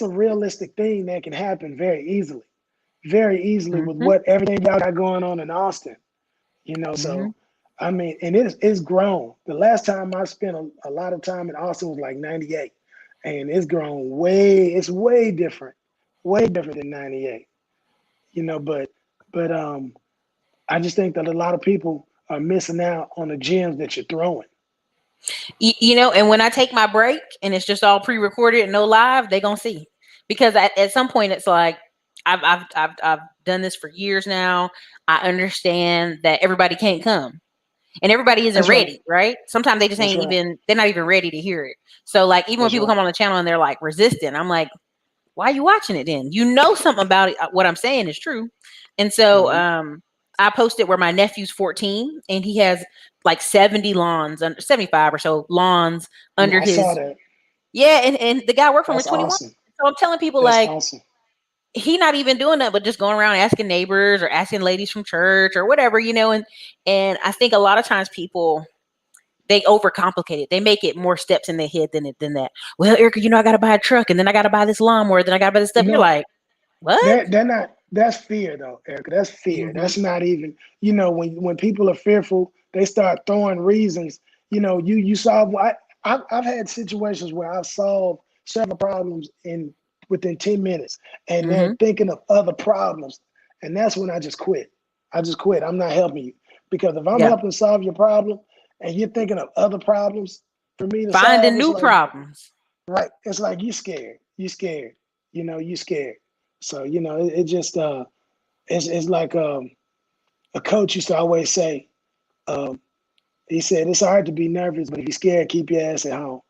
Speaker 2: a realistic thing that can happen very easily with
Speaker 1: hmm
Speaker 2: what everything y'all got going on in Austin.
Speaker 1: hmm
Speaker 2: So I mean, and it's grown. The last time I spent a lot of time in Austin was like '98, and it's grown it's way different than '98. But I just think that a lot of people are missing out on the gems that you're throwing.
Speaker 1: And when I take my break and it's just all pre-recorded and no live, they gonna see because at some point it's like I've done this for years now. I understand that everybody can't come and everybody isn't
Speaker 2: That's right.
Speaker 1: ready, right? Sometimes they just
Speaker 2: That's
Speaker 1: ain't
Speaker 2: right.
Speaker 1: even they're not even ready to hear it. So like even when
Speaker 2: That's
Speaker 1: people
Speaker 2: right.
Speaker 1: come on the channel and they're like resistant, I'm like, why are you watching it then? You know something about it. What I'm saying is true. And so
Speaker 2: Hmm.
Speaker 1: I posted where my nephew's 14 and he has like 70 lawns, under 75 or so lawns
Speaker 2: Yeah,
Speaker 1: under
Speaker 2: I saw
Speaker 1: his,
Speaker 2: that.
Speaker 1: yeah. And the guy worked for him at
Speaker 2: That's
Speaker 1: 21.
Speaker 2: awesome.
Speaker 1: So I'm telling people
Speaker 2: That's
Speaker 1: like,
Speaker 2: awesome.
Speaker 1: he not even doing that, but just going around asking neighbors or asking ladies from church or whatever, and I think a lot of times people, they overcomplicate it. They make it more steps in their head than that. Well, Erica, I got to buy a truck and then I got to buy this lawnmower. Then I got to buy this stuff. You're
Speaker 2: No,
Speaker 1: like, what?
Speaker 2: they're not. That's fear, though, Erica. That's fear.
Speaker 1: Hmm.
Speaker 2: That's not even. When people are fearful, they start throwing reasons. You solve. I've had situations where I've solved several problems in within 10 minutes, and they're
Speaker 1: Hmm.
Speaker 2: thinking of other problems, and that's when I just quit. I just quit. I'm not helping you because if I'm
Speaker 1: Yeah.
Speaker 2: helping solve your problem, and you're thinking of other problems for me to solve,
Speaker 1: Finding
Speaker 2: it's
Speaker 1: new
Speaker 2: like
Speaker 1: problems.
Speaker 2: right. It's like you scared. You scared. you scared. So, it just it's like a coach used to always say, um, he said, it's hard to be nervous, but if you're scared, keep your ass at home.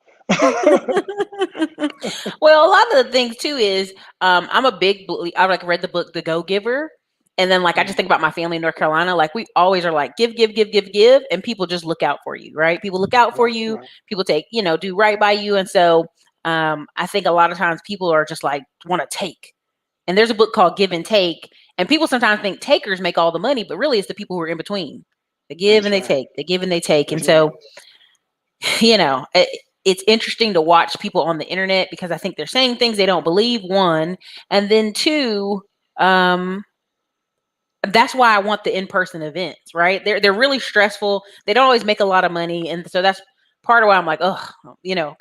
Speaker 1: Well, a lot of the things too is I'm a big I like read the book The Go Giver. And then like I just
Speaker 2: Mhm.
Speaker 1: think about my family in North Carolina, like we always are like give, give, give, give, give, and people just look out for you, right? People look out for
Speaker 2: Right,
Speaker 1: you,
Speaker 2: right.
Speaker 1: people take, do right by you. And so I think a lot of times people are just like want to take. And there's a book called Give and Take. And people sometimes think takers make all the money, but really it's the people who are in between. They give
Speaker 2: That's
Speaker 1: and they
Speaker 2: right.
Speaker 1: take, they give and they take. And
Speaker 2: That's right.
Speaker 1: so you know, it's interesting to watch people on the internet because I think they're saying things they don't believe, one, and then two, that's why I want the in-person events, right? They're really stressful. They don't always make a lot of money, and so that's part of why I'm like, oh,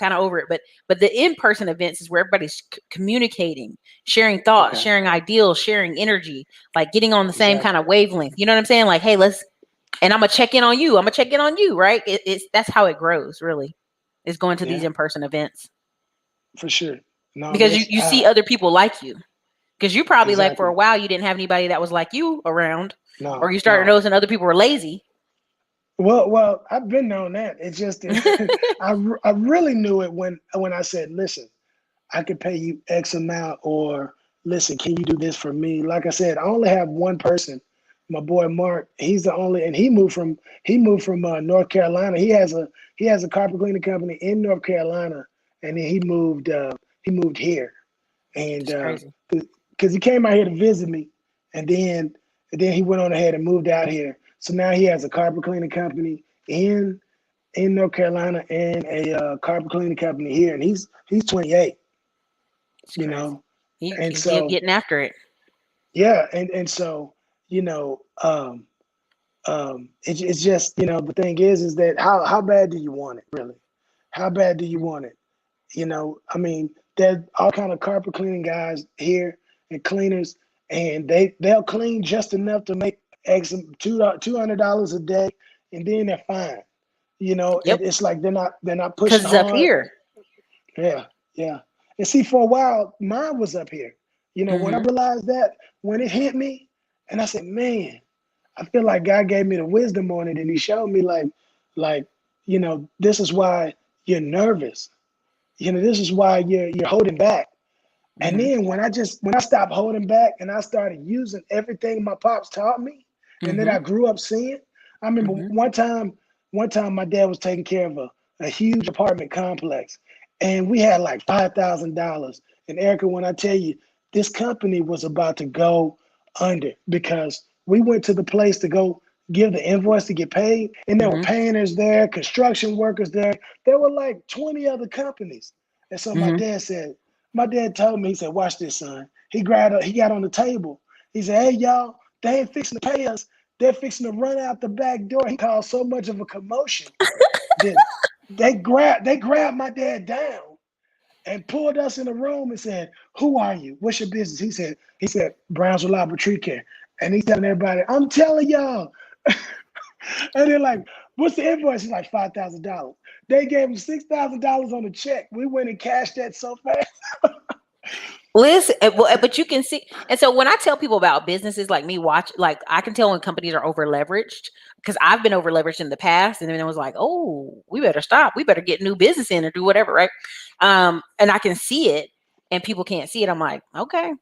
Speaker 1: kind of over it. But the in-person events is where everybody's communicating, sharing thoughts,
Speaker 2: Okay.
Speaker 1: sharing ideals, sharing energy, like getting on the same kind
Speaker 2: Exactly.
Speaker 1: of wavelength. You know what I'm saying? Like, hey, and I'm gonna check in on you. I'm gonna check in on you, right? It's that's how it grows, really. Is going to these
Speaker 2: Yeah,
Speaker 1: in-person events
Speaker 2: for sure. No,
Speaker 1: because you,
Speaker 2: that's
Speaker 1: you see other people like you. Because you probably like for a
Speaker 2: exactly.
Speaker 1: while you didn't have anybody that was like you around, or
Speaker 2: No,
Speaker 1: you started
Speaker 2: no.
Speaker 1: noticing other people were lazy.
Speaker 2: Well, I've been known that. It's just I really knew it when I said, listen, I could pay you X amount, or listen, can you do this for me? Like I said, I only have one person, my boy Mark. He's the only, and he moved from North Carolina. He has a carpet cleaning company in North Carolina, and then he moved here, and
Speaker 1: It's crazy.
Speaker 2: because he came out here to visit me, and then he went on ahead and moved out here. So now he has a carpet cleaning company in North Carolina and a carpet cleaning company here, and he's 28,
Speaker 1: It's
Speaker 2: you
Speaker 1: crazy.
Speaker 2: know, and
Speaker 1: He's
Speaker 2: so
Speaker 1: getting after it.
Speaker 2: yeah, and so it's just the thing is that how bad do you want it really? How bad do you want it? I mean, there's all kind of carpet cleaning guys here and cleaners, and they'll clean just enough to make X $200 a day, and then they're fine.
Speaker 1: Yep.
Speaker 2: It's like they're not
Speaker 1: Because
Speaker 2: pushing
Speaker 1: it's up
Speaker 2: hard.
Speaker 1: here.
Speaker 2: Yeah, yeah. And see, for a while, mine was up here. When I
Speaker 1: Hmm.
Speaker 2: realized that, when it hit me, and I said, man, I feel like God gave me the wisdom on it, and He showed me like, this is why you're nervous. This is why you're holding back. And
Speaker 1: Hmm.
Speaker 2: then when I stopped holding back and I started using everything my pops taught me and that
Speaker 1: Hmm.
Speaker 2: I grew up seeing, I remember
Speaker 1: Hmm.
Speaker 2: one time my dad was taking care of a huge apartment complex, and we had like $5,000. And Erica, when I tell you, this company was about to go under because we went to the place to go give the invoice to get paid, and there were
Speaker 1: Hmm.
Speaker 2: painters there, construction workers there. There were like 20 other companies. And so
Speaker 1: Hmm.
Speaker 2: my dad told me, he said, watch this, son. He got on the table. He said, hey, y'all, they ain't fixing to pay us. They're fixing to run out the back door. He caused so much of a commotion that they grabbed my dad down and pulled us in a room and said, who are you? What's your business? He said, Browns Reliable Tree Care. And he's telling everybody, I'm telling y'all. And they're like, what's the invoice? He's like, $5,000. They gave him $6,000 on the check. We went and cashed that so fast.
Speaker 1: Listen, but you can see, and so when I tell people about businesses like me, like I can tell when companies are over leveraged because I've been over leveraged in the past, and then it was like, oh, we better stop, we better get new business in or do whatever, right? And I can see it, and people can't see it. I'm like, okay,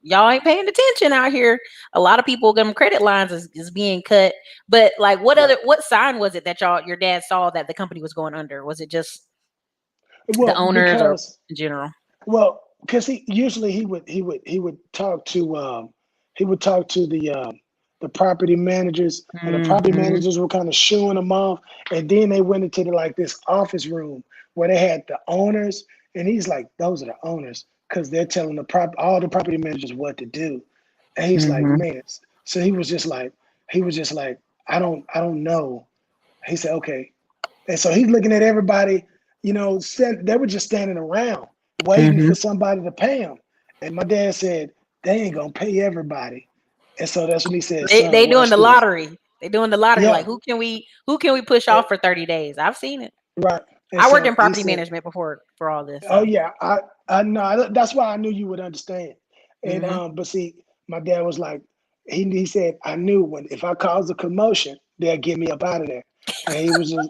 Speaker 1: y'all ain't paying attention out here. A lot of people, them credit lines is being cut, but like,
Speaker 2: Right.
Speaker 1: what sign was it that your dad saw that the company was going under? Was it just the
Speaker 2: Well,
Speaker 1: owners or in general?
Speaker 2: because he would talk to the property managers, and the property
Speaker 1: Hmm.
Speaker 2: managers were kind of shooing them off, and then they went into like this office room where they had the owners, and he's like, those are the owners because they're telling all the property managers what to do, and he's like,
Speaker 1: Hmm.
Speaker 2: man, so he was just like, I don't know. He said, okay, and so he's looking at everybody, they were just standing around waiting
Speaker 1: Hmm.
Speaker 2: for somebody to pay them. And my dad said, they ain't gonna pay everybody. And so that's when he said,
Speaker 1: They
Speaker 2: son,
Speaker 1: doing
Speaker 2: watch
Speaker 1: the
Speaker 2: this.
Speaker 1: lottery. They doing the lottery. Like
Speaker 2: Yeah,
Speaker 1: who can we push
Speaker 2: eh,
Speaker 1: off for 30 days? I've seen it.
Speaker 2: right. And
Speaker 1: I worked in
Speaker 2: so he
Speaker 1: property
Speaker 2: said,
Speaker 1: management before for all this.
Speaker 2: oh
Speaker 1: So
Speaker 2: yeah, That's why I knew you would understand. And
Speaker 1: Hmm.
Speaker 2: but see, my dad was like, he said, I knew when if I cause a commotion, they'll get me up out of there. And he was just,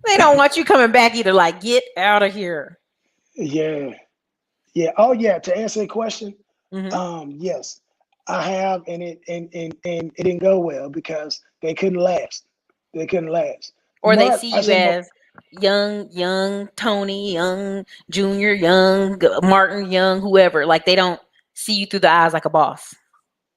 Speaker 1: They don't want you coming back either. Like, get out of here.
Speaker 2: yeah, yeah. Oh yeah. To answer the question,
Speaker 1: Hmm.
Speaker 2: yes, I have, and it didn't go well because they couldn't last. They couldn't last.
Speaker 1: Or they
Speaker 2: But
Speaker 1: see
Speaker 2: I
Speaker 1: you
Speaker 2: said, but
Speaker 1: as young Tony, young Junior, young Martin, young whoever. Like they don't see you through the eyes like a boss.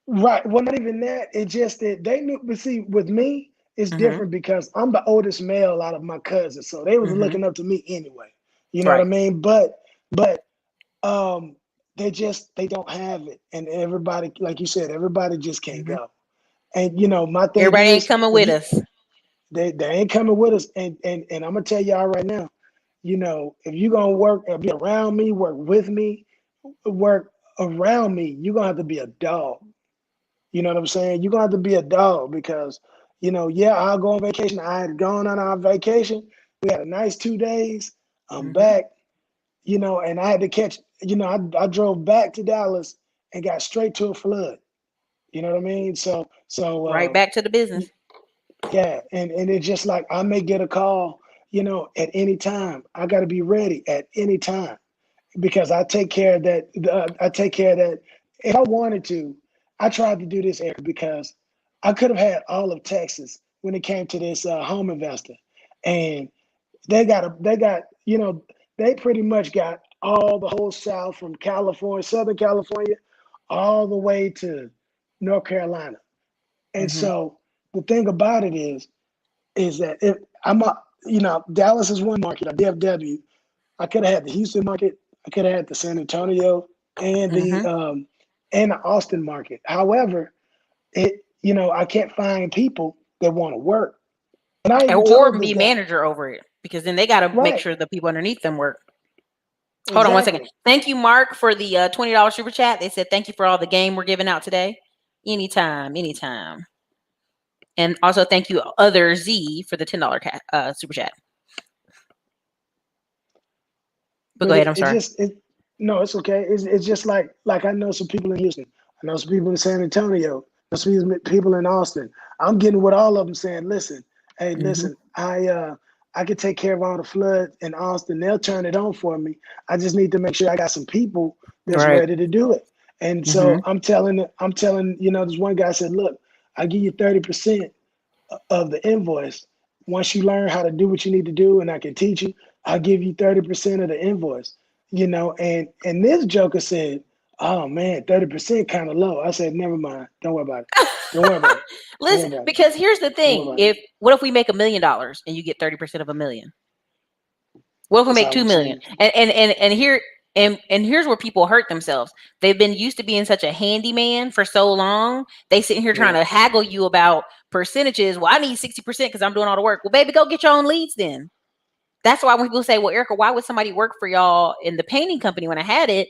Speaker 2: right. Well, not even that. It just that they knew. But see, with me, it's
Speaker 1: Hmm.
Speaker 2: different because I'm the oldest male out of my cousins, so they was
Speaker 1: Hmm.
Speaker 2: looking up to me anyway. You know what I
Speaker 1: Right.
Speaker 2: mean? But um, they don't have it, and everybody, like you said, everybody just can't
Speaker 1: Hmm.
Speaker 2: go. And you know, my thing
Speaker 1: Everybody ain't
Speaker 2: is,
Speaker 1: coming
Speaker 2: if
Speaker 1: with
Speaker 2: you
Speaker 1: us.
Speaker 2: they ain't coming with us, and I'm gonna tell y'all right now, you know, if you gonna work or be around me, work with me, work around me, you're gonna have to be a dog. You know what I'm saying? You're gonna have to be a dog because, you know, yeah, I'll go on vacation. I had gone on our vacation. We had a nice 2 days. I'm
Speaker 1: Hmm.
Speaker 2: back, you know, and I had to catch, you know, I drove back to Dallas and got straight to a flood. You know what I mean?
Speaker 1: Right back to the
Speaker 2: Y-
Speaker 1: business.
Speaker 2: yeah, and it's just like I may get a call, you know, at any time. I got to be ready at any time because I take care of that. I take care of that. If I wanted to, I tried to do this, Eric, because I could have had all of Texas when it came to this home investor, and they got, you know, they pretty much got all the whole South from California, Southern California, all the way to North Carolina. And
Speaker 1: Hmm.
Speaker 2: so the thing about it is that if I'm a, you know, Dallas is one market, a DFW. I could have had the Houston market. I could have had the San Antonio and
Speaker 1: Hmm.
Speaker 2: the Austin market. However, you know, I can't find people that want to work. And I even
Speaker 1: Or
Speaker 2: told
Speaker 1: be
Speaker 2: this guy,
Speaker 1: manager over it because then they got to make
Speaker 2: right,
Speaker 1: sure the people underneath them work. Hold on one second.
Speaker 2: exactly.
Speaker 1: Thank you, Mark, for the $20 super chat. They said thank you for all the game we're giving out today. Anytime, anytime. And also thank you, Other Z, for the $10 super chat. But go
Speaker 2: But
Speaker 1: ahead. I'm
Speaker 2: it
Speaker 1: sorry.
Speaker 2: just it no, it's okay. It's just like I know some people in Houston. I know some people in San Antonio. I know some people in Austin. I'm getting with all of them saying, listen, hey,
Speaker 1: Hmm.
Speaker 2: listen, I can take care of all the flood in Austin. They'll turn it on for me. I just need to make sure I got some people that's
Speaker 1: Right.
Speaker 2: ready to do it. And
Speaker 1: Hmm.
Speaker 2: so I'm telling, you know, this one guy said, look, I give you 30% of the invoice. Once you learn how to do what you need to do, and I can teach you, I'll give you 30% of the invoice. You know, and this joker said, "Oh man, 30% kind of low." I said, "Never mind. Don't worry about it. Don't worry about it. Don't worry
Speaker 1: Listen,
Speaker 2: about it.
Speaker 1: because here's the
Speaker 2: Don't worry
Speaker 1: thing:
Speaker 2: about it."
Speaker 1: if what if we make $1 million and you get 30% of a million? What if we
Speaker 2: That's
Speaker 1: make
Speaker 2: all
Speaker 1: two
Speaker 2: I'm
Speaker 1: million?
Speaker 2: saying.
Speaker 1: And here's where people hurt themselves. They've been used to being such a handyman for so long. They sitting here trying
Speaker 2: Yeah,
Speaker 1: to haggle you about percentages. Well, I need 60% because I'm doing all the work. Well, baby, go get your own leads then. That's why when people say, well, Erica, why would somebody work for y'all in the painting company when I had it,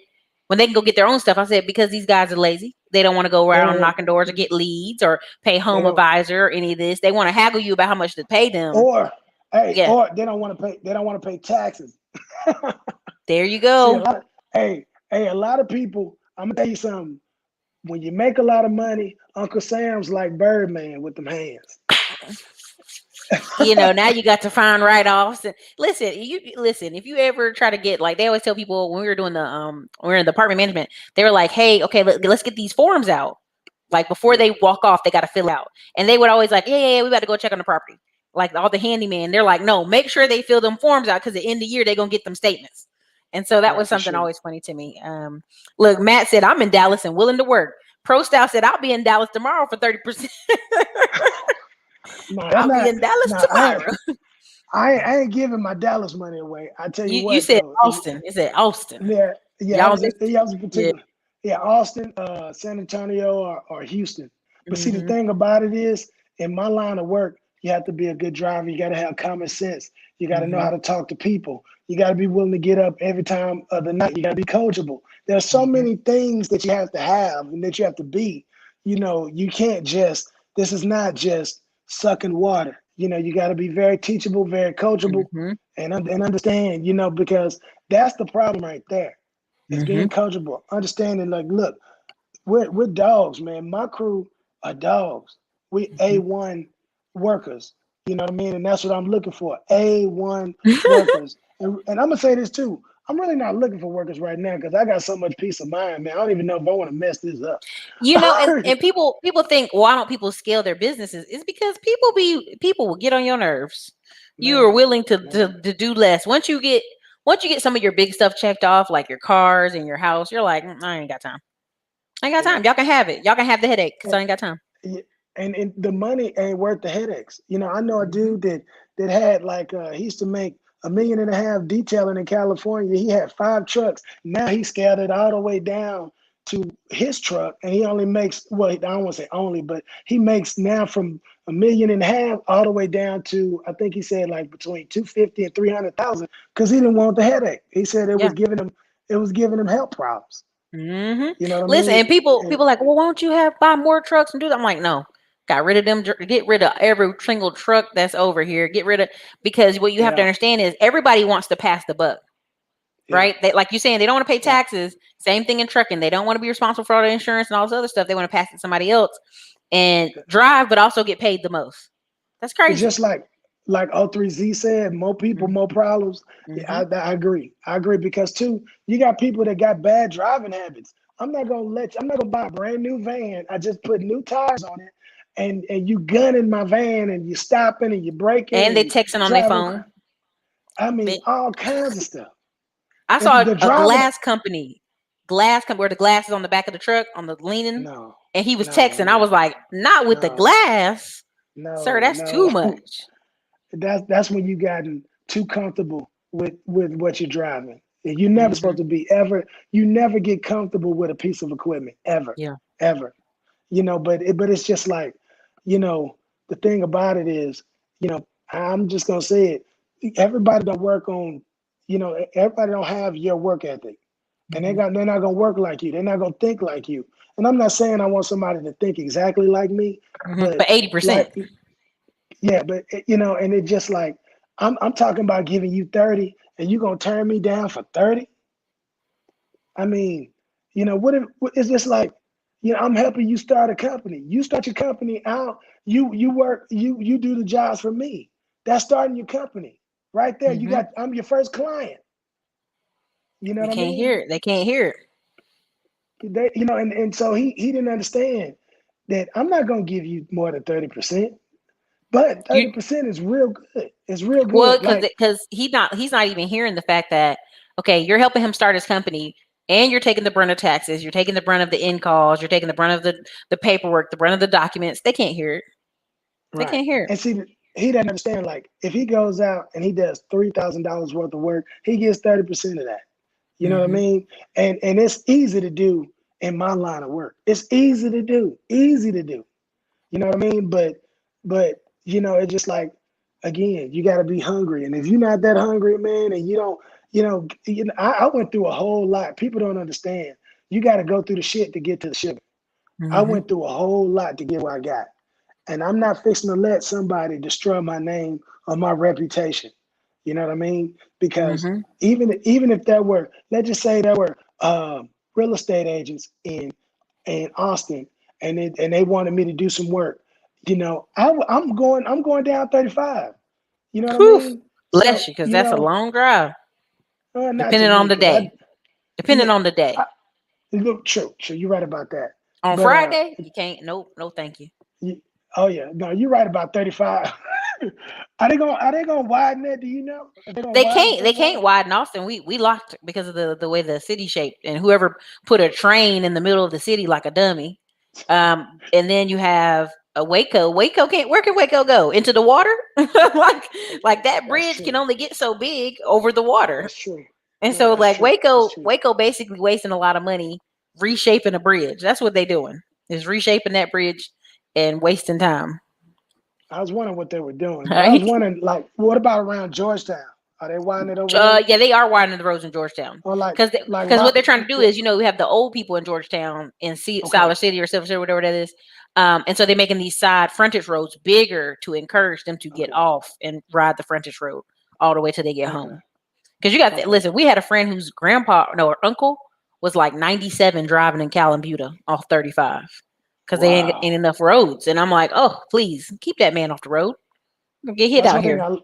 Speaker 1: when they can go get their own stuff? I said, because these guys are lazy. They don't want to go
Speaker 2: they don't
Speaker 1: around
Speaker 2: want.
Speaker 1: knocking doors or get leads or pay
Speaker 2: They
Speaker 1: home
Speaker 2: don't.
Speaker 1: advisor or any of this. They want to haggle you about how much to pay them.
Speaker 2: Or hey,
Speaker 1: Yeah,
Speaker 2: or they don't want to pay. They don't want to pay taxes.
Speaker 1: there you
Speaker 2: See, a
Speaker 1: go.
Speaker 2: lot. Of, a lot of people. I'm gonna tell you something. When you make a lot of money, Uncle Sam's like Birdman with them hands.
Speaker 1: Now you got to find write-offs. And listen, if you ever try to get, like, they always tell people when we were doing when we were in the apartment management, they were like, hey, okay, let's get these forms out. Like before
Speaker 2: Yeah,
Speaker 1: they walk off, they got to fill out. And they would always like, yeah, we got to go check on the property. Like all the handyman, they're like, no, make sure they fill them forms out because at the end of the year they're gonna get them statements. And so that
Speaker 2: right,
Speaker 1: was
Speaker 2: for
Speaker 1: something
Speaker 2: sure.
Speaker 1: always funny to me. Look, Matt said I'm in Dallas and willing to work. Pro Style said I'll be in Dallas tomorrow for 30%.
Speaker 2: No, I'm
Speaker 1: I'll be
Speaker 2: not.
Speaker 1: in Dallas
Speaker 2: No,
Speaker 1: tomorrow.
Speaker 2: I ain't giving my Dallas money away. I tell you
Speaker 1: You
Speaker 2: what
Speaker 1: said
Speaker 2: though.
Speaker 1: Austin. It said Austin.
Speaker 2: Yeah, yeah,
Speaker 1: Y'all missed it.
Speaker 2: I was in
Speaker 1: Yeah.
Speaker 2: particular. Yeah, Austin, San Antonio, or Houston. But see, the
Speaker 1: Hmm.
Speaker 2: thing about it is, in my line of work, you have to be a good driver. You got to have common sense. You got to know how
Speaker 1: Hmm.
Speaker 2: to talk to people. You got to be willing to get up every time of the night. You got to be coachable. There's so
Speaker 1: Hmm.
Speaker 2: many things that you have to have and that you have to be. You know, you can't just. This is not just sucking water. You know, you got to be very teachable, very coachable,
Speaker 1: Hmm.
Speaker 2: and understand. You know, because that's the problem right there. It's being coachable, understanding like, look, we're dogs, man. My crew are dogs. We A1 workers. You know what I mean? And that's what I'm looking for. A1 workers. And I'm gonna say this too. I'm really not looking for workers right now because I got so much peace of mind, man. I don't even know if I want to mess this up.
Speaker 1: And people think, why don't people scale their businesses? It's because people will get on your nerves. You are willing to do less. Once you get some of your big stuff checked off, like your cars and your house, you're like, I ain't got time. I ain't got time. Y'all can have it. Y'all can have the headache because I ain't got time.
Speaker 2: And the money ain't worth the headaches. You know, I know a dude that had like he used to make $1.5 million detailing in California. He had 5 trucks. Now he scaled it all the way down to his truck, and he only makes, well, I don't want to say only, but he makes now from $1.5 million all the way down to, I think he said like between 250 and 300,000 because he didn't want the headache. He said it was giving him health problems. You know what
Speaker 1: Listen,
Speaker 2: I mean?
Speaker 1: and people like, well, why don't you buy more trucks and do that? I'm like, no, got rid of them. Get rid of every single truck that's over here. Get rid of, because what you have to understand is everybody wants to pass the buck, right? They, like you're saying, they don't want to pay taxes. Same thing in trucking. They don't want to be responsible for all the insurance and all this other stuff. They want to pass it to somebody else and drive, but also get paid the most. That's crazy.
Speaker 2: It's just like O3Z said, more people, more problems. Yeah, I agree. I agree because too, you got people that got bad driving habits. I'm not gonna buy a brand new van. I just put new tires on it, and you gunning my van and you stopping and you braking
Speaker 1: and they texting on their phone.
Speaker 2: I mean, all kinds of stuff.
Speaker 1: I saw a glass company where the glass is on the back of the truck on the leaning, and he was texting. I was like, not with the glass, sir. That's too much.
Speaker 2: That's when you gotten too comfortable with what you're driving. And you're never supposed to be ever. You never get comfortable with a piece of equipment ever. Ever. You know, but it's just like, you know, the thing about it is, you know, I'm just gonna say it. Everybody don't work on, you know, everybody don't have your work ethic, and they're not gonna work like you. They're not gonna think like you. And I'm not saying I want somebody to think exactly like me,
Speaker 1: but 80%.
Speaker 2: Yeah, but you know, and it just like I'm talking about giving you 30 and you're gonna turn me down for 30. I mean, you know, what is this like? You know, I'm helping you start a company. You start your company out, you work, you do the jobs for me. That's starting your company. Right there. I'm your first client. You know what I mean?
Speaker 1: They can't hear it.
Speaker 2: You know, and so he didn't understand that I'm not gonna give you more than 30%. But 30% is real good. It's real good.
Speaker 1: Well, because he's not even hearing the fact that, okay, you're helping him start his company and you're taking the brunt of taxes, you're taking the brunt of the in calls, you're taking the brunt of the paperwork, the brunt of the documents. They can't hear it. They can't hear it.
Speaker 2: And see, he doesn't understand, like, if he goes out and he does $3,000 worth of work, he gets 30% of that. You know what I mean? And it's easy to do in my line of work. It's easy to do. Easy to do. You know what I mean? But you know, it's just like, again, you got to be hungry. And if you're not that hungry, man, and you don't, I went through a whole lot. People don't understand. You got to go through the shit to get to the sugar. I went through a whole lot to get where I got. And I'm not fixing to let somebody destroy my name or my reputation. You know what I mean? Because even if there were, let's just say there were real estate agents in Austin, and they wanted me to do some work. You know, I'm going down 35. You know what I mean?
Speaker 1: Bless you, because that's a long drive. Depending on the day. On the day.
Speaker 2: Look, true. You're right about that.
Speaker 1: On Friday, you can't. Nope. No, thank you.
Speaker 2: Oh yeah, no, you're right about 35. Are they gonna widen that? Do you know?
Speaker 1: They can't widen Austin. We locked because of the way the city shaped, and whoever put a train in the middle of the city like a dummy. And then you have a Waco. Waco can't. Where can Waco go? Into the water? like that bridge can only get so big over the water.
Speaker 2: That's true.
Speaker 1: And so like Waco basically wasting a lot of money reshaping a bridge. That's what they're doing, is reshaping that bridge and wasting time.
Speaker 2: I was wondering what they were doing. I was wondering, like, what about around Georgetown? Are they widening it over there?
Speaker 1: Yeah, they are widening the roads in Georgetown. Because what they're trying to do is, you know, we have the old people in Georgetown in Siler City or Silver City, whatever that is. And so they're making these side frontage roads bigger to encourage them to get off and ride the frontage road all the way till they get home. Because you got listen, we had a friend whose uncle was like 97 driving in Calambuta off 35 because they ain't
Speaker 2: Wow.
Speaker 1: enough roads. And I'm like, oh, please keep that man off the road. He'll get hit
Speaker 2: That's
Speaker 1: out
Speaker 2: one thing
Speaker 1: here.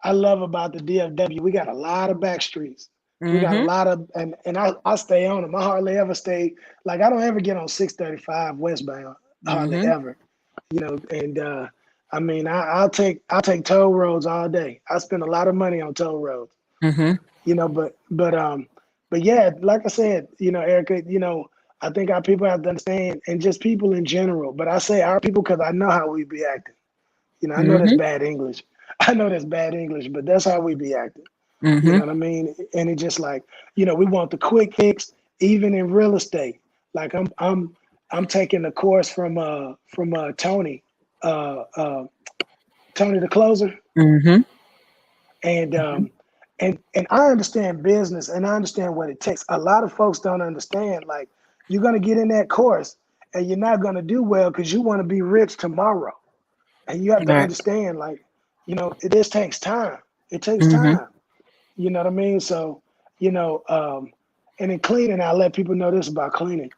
Speaker 2: I love about the DFW. We got a lot of back streets. We got a
Speaker 1: Mm-hmm.
Speaker 2: lot of, and I stay on them. I hardly ever stay, like, I don't ever get on 635 westbound, hardly
Speaker 1: Mm-hmm.
Speaker 2: ever, and I mean, I'll take toll roads all day. I spend a lot of money on toll roads,
Speaker 1: Mm-hmm.
Speaker 2: but yeah, like I said, Erica, I think our people have to understand, and just people in general, but I say our people because I know how we be acting. I know that's
Speaker 1: Mm-hmm.
Speaker 2: bad English. I know that's bad English, but that's how we be acting. You
Speaker 1: Mm-hmm.
Speaker 2: know what I mean? And it's just like, we want the quick fix, even in real estate. Like I'm taking the course from Tony, uh, uh, Tony the closer,
Speaker 1: Mm-hmm.
Speaker 2: and
Speaker 1: Mm-hmm.
Speaker 2: and I understand business and I understand what it takes. A lot of folks don't understand. Like, you're gonna get in that course and you're not gonna do well because you want to be rich tomorrow. And you have to
Speaker 1: Right.
Speaker 2: understand, like, it just takes time. It takes
Speaker 1: Mm-hmm.
Speaker 2: time. You know what I mean? So, and in cleaning, I let people know this about cleaning.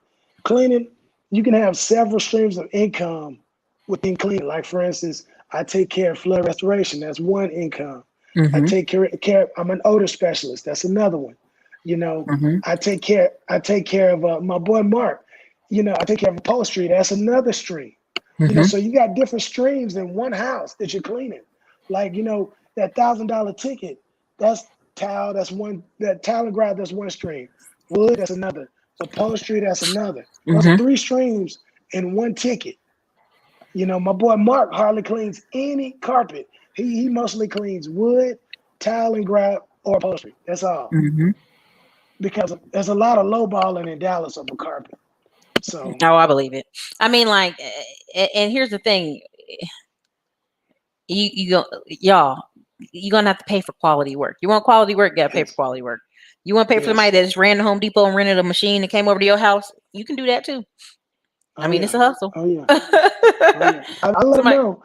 Speaker 2: Cleaning, you can have several streams of income within cleaning. Like, for instance, I take care of flood restoration. That's one income. I
Speaker 1: Mm-hmm.
Speaker 2: take care. I'm an odor specialist. That's another one. You know,
Speaker 1: Mm-hmm.
Speaker 2: I take care of my boy Mark. I take care of upholstery. That's another stream.
Speaker 1: Mm-hmm.
Speaker 2: So you got different streams in one house that you're cleaning. Like, that $1,000 ticket, that's tile, that's one, that tile and grout, that's one stream. Wood, that's another. Upholstery, that's another. Those are
Speaker 1: Mm-hmm.
Speaker 2: three streams in one ticket. My boy Mark hardly cleans any carpet. He mostly cleans wood, tile and grout, or upholstery. That's all.
Speaker 1: Mm-hmm.
Speaker 2: Because there's a lot of lowballing in Dallas over carpet. So,
Speaker 1: Oh, I believe it. I mean, like, and here's the thing. You go, y'all, you're gonna have to pay for quality work. You want quality work, you gotta pay for
Speaker 2: yes,
Speaker 1: quality work. You want to pay for somebody
Speaker 2: yes.
Speaker 1: that just ran to Home Depot and rented a machine and came over to your house, you can do that too. I
Speaker 2: Oh
Speaker 1: mean, it's
Speaker 2: yeah,
Speaker 1: a hustle.
Speaker 2: oh yeah, oh yeah. I let them
Speaker 1: Somebody,
Speaker 2: know.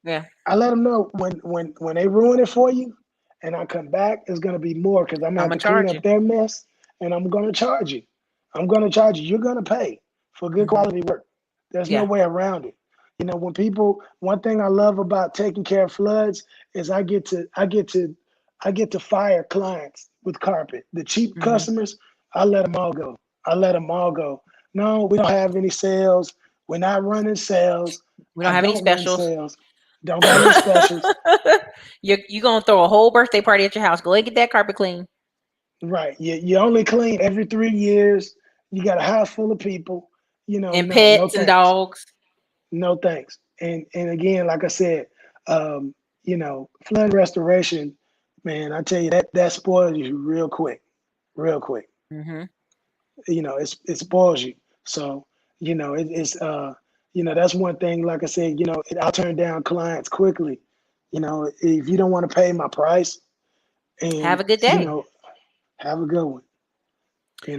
Speaker 1: yeah,
Speaker 2: I let them know when they ruin it for you, and I come back, it's gonna be more because I'm gonna
Speaker 1: I'm
Speaker 2: have
Speaker 1: gonna
Speaker 2: to clean
Speaker 1: charge you.
Speaker 2: up their mess, and I'm gonna charge you. I'm gonna charge you. You're gonna pay for good
Speaker 1: Hmm.
Speaker 2: quality work. There's no
Speaker 1: Yeah.
Speaker 2: way around it. When people, one thing I love about taking care of floods is I get to fire clients with carpet. The cheap
Speaker 1: Hmm.
Speaker 2: customers, I let them all go. I let them all go. No, we don't have any sales. We're not running sales.
Speaker 1: We
Speaker 2: I
Speaker 1: don't have any
Speaker 2: don't run
Speaker 1: specials.
Speaker 2: sales. Don't got any specials.
Speaker 1: You're gonna throw a whole birthday party at your house. Go ahead and get that carpet clean.
Speaker 2: Right. You only clean every 3 years. You got a house full of people.
Speaker 1: And
Speaker 2: No
Speaker 1: pets and
Speaker 2: thanks.
Speaker 1: dogs.
Speaker 2: No thanks. And again, like I said, flood restoration, man, I tell you that spoils you real quick, real quick.
Speaker 1: Hmm.
Speaker 2: It spoils you. So, it's that's one thing. Like I said, I'll turn down clients quickly. If you don't want to pay my price,
Speaker 1: Have
Speaker 2: and
Speaker 1: a good day.
Speaker 2: have a good one.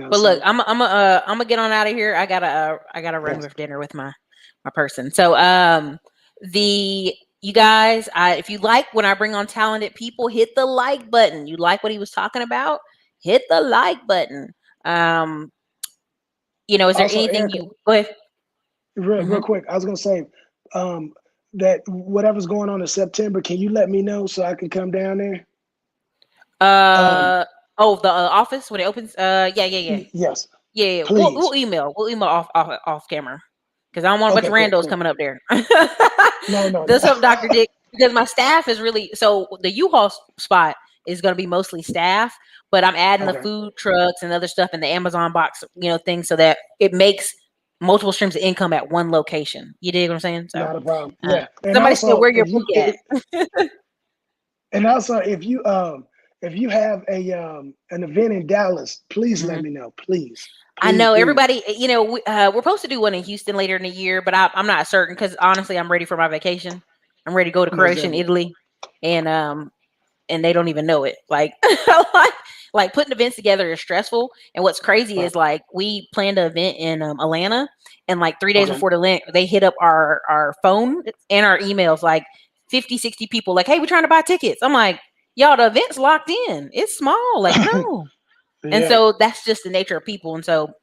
Speaker 1: But look,
Speaker 2: So
Speaker 1: I'm gonna get on out of here. I gotta run
Speaker 2: yes.
Speaker 1: with dinner with my person. So the you guys, if you like when I bring on talented people, hit the like button. You like what he was talking about? Hit the like button. Um, is there
Speaker 2: Also,
Speaker 1: anything
Speaker 2: Erica,
Speaker 1: you go ahead?
Speaker 2: real
Speaker 1: Hmm.
Speaker 2: quick, I was gonna say, that whatever's going on in September, can you let me know so I can come down there? Um,
Speaker 1: Uh oh, the office when it opens. Yeah, yeah, yeah,
Speaker 2: yes,
Speaker 1: yeah, yeah. We'll
Speaker 2: please.
Speaker 1: email. We'll email off camera because I don't want a bunch
Speaker 2: Okay,
Speaker 1: of
Speaker 2: cool,
Speaker 1: randos
Speaker 2: cool.
Speaker 1: coming up there.
Speaker 2: No, no, no.
Speaker 1: This up, Dr. Dick, because my staff is really so the U-Haul spot is going to be mostly staff, but I'm adding the
Speaker 2: Okay,
Speaker 1: food trucks and other stuff in the Amazon box, thing so that it makes multiple streams of income at one location. You dig what I'm saying? So
Speaker 2: not a problem.
Speaker 1: uh,
Speaker 2: Yeah, and
Speaker 1: somebody said,
Speaker 2: also
Speaker 1: "Where your book at?"
Speaker 2: if you have an event in Dallas, please let
Speaker 1: Mhm.
Speaker 2: me know. Please,
Speaker 1: I
Speaker 2: please,
Speaker 1: know
Speaker 2: please.
Speaker 1: everybody. We're supposed to do one in Houston later in the year, but I'm not certain because honestly, I'm ready for my vacation. I'm ready to go to
Speaker 2: Most
Speaker 1: Croatia in
Speaker 2: definitely.
Speaker 1: Italy, and they don't even know it. Like, like putting events together is stressful. And what's crazy
Speaker 2: Right.
Speaker 1: is like we planned an event in Atlanta, and like 3 days
Speaker 2: Okay.
Speaker 1: before the event, they hit up our phone and our emails like 50, 60 people like, "Hey, we're trying to buy tickets." I'm like, "Y'all, the event's locked in. It's small. Like, no." And
Speaker 2: Yeah.
Speaker 1: so that's just the nature of people. And so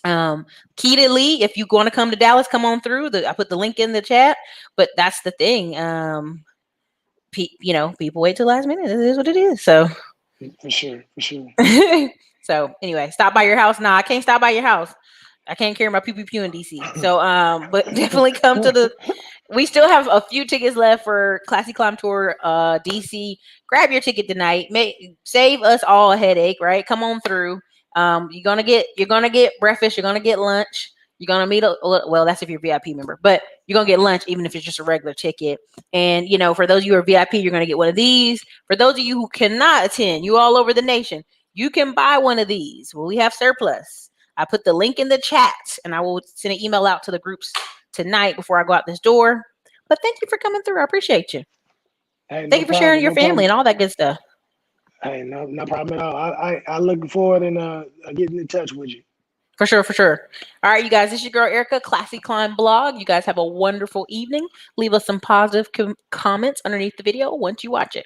Speaker 1: Keatedly, if you want to come to Dallas, come on through. I put the link in the chat. But that's the thing. People wait till last minute. It is what it is. So
Speaker 2: For sure. For sure.
Speaker 1: so anyway, stop by your house. Nah, I can't stop by your house. I can't carry my pew pew pew in DC. So but definitely come to the. We still have a few tickets left for Classy Climb Tour DC. Grab your ticket tonight. Save us all a headache, right? Come on through. You're gonna get breakfast. You're gonna get lunch. You're gonna meet well, that's if you're a VIP member, but you're gonna get lunch even if it's just a regular ticket. And for those of you who are VIP, you're gonna get one of these. For those of you who cannot attend, you all over the nation, you can buy one of these. Well, we have surplus. I put the link in the chat, and I will send an email out to the groups tonight before I go out this door. But thank you for coming through. I appreciate you.
Speaker 2: Hey,
Speaker 1: Thank
Speaker 2: no
Speaker 1: you for sharing
Speaker 2: problem.
Speaker 1: your
Speaker 2: No
Speaker 1: family
Speaker 2: problem.
Speaker 1: and all that good stuff.
Speaker 2: Hey, no problem at all. I look forward and getting in touch with you.
Speaker 1: For sure, for sure. All right, you guys, this is your girl Erica, Classy Climb Blog. You guys have a wonderful evening. Leave us some positive comments underneath the video once you watch it.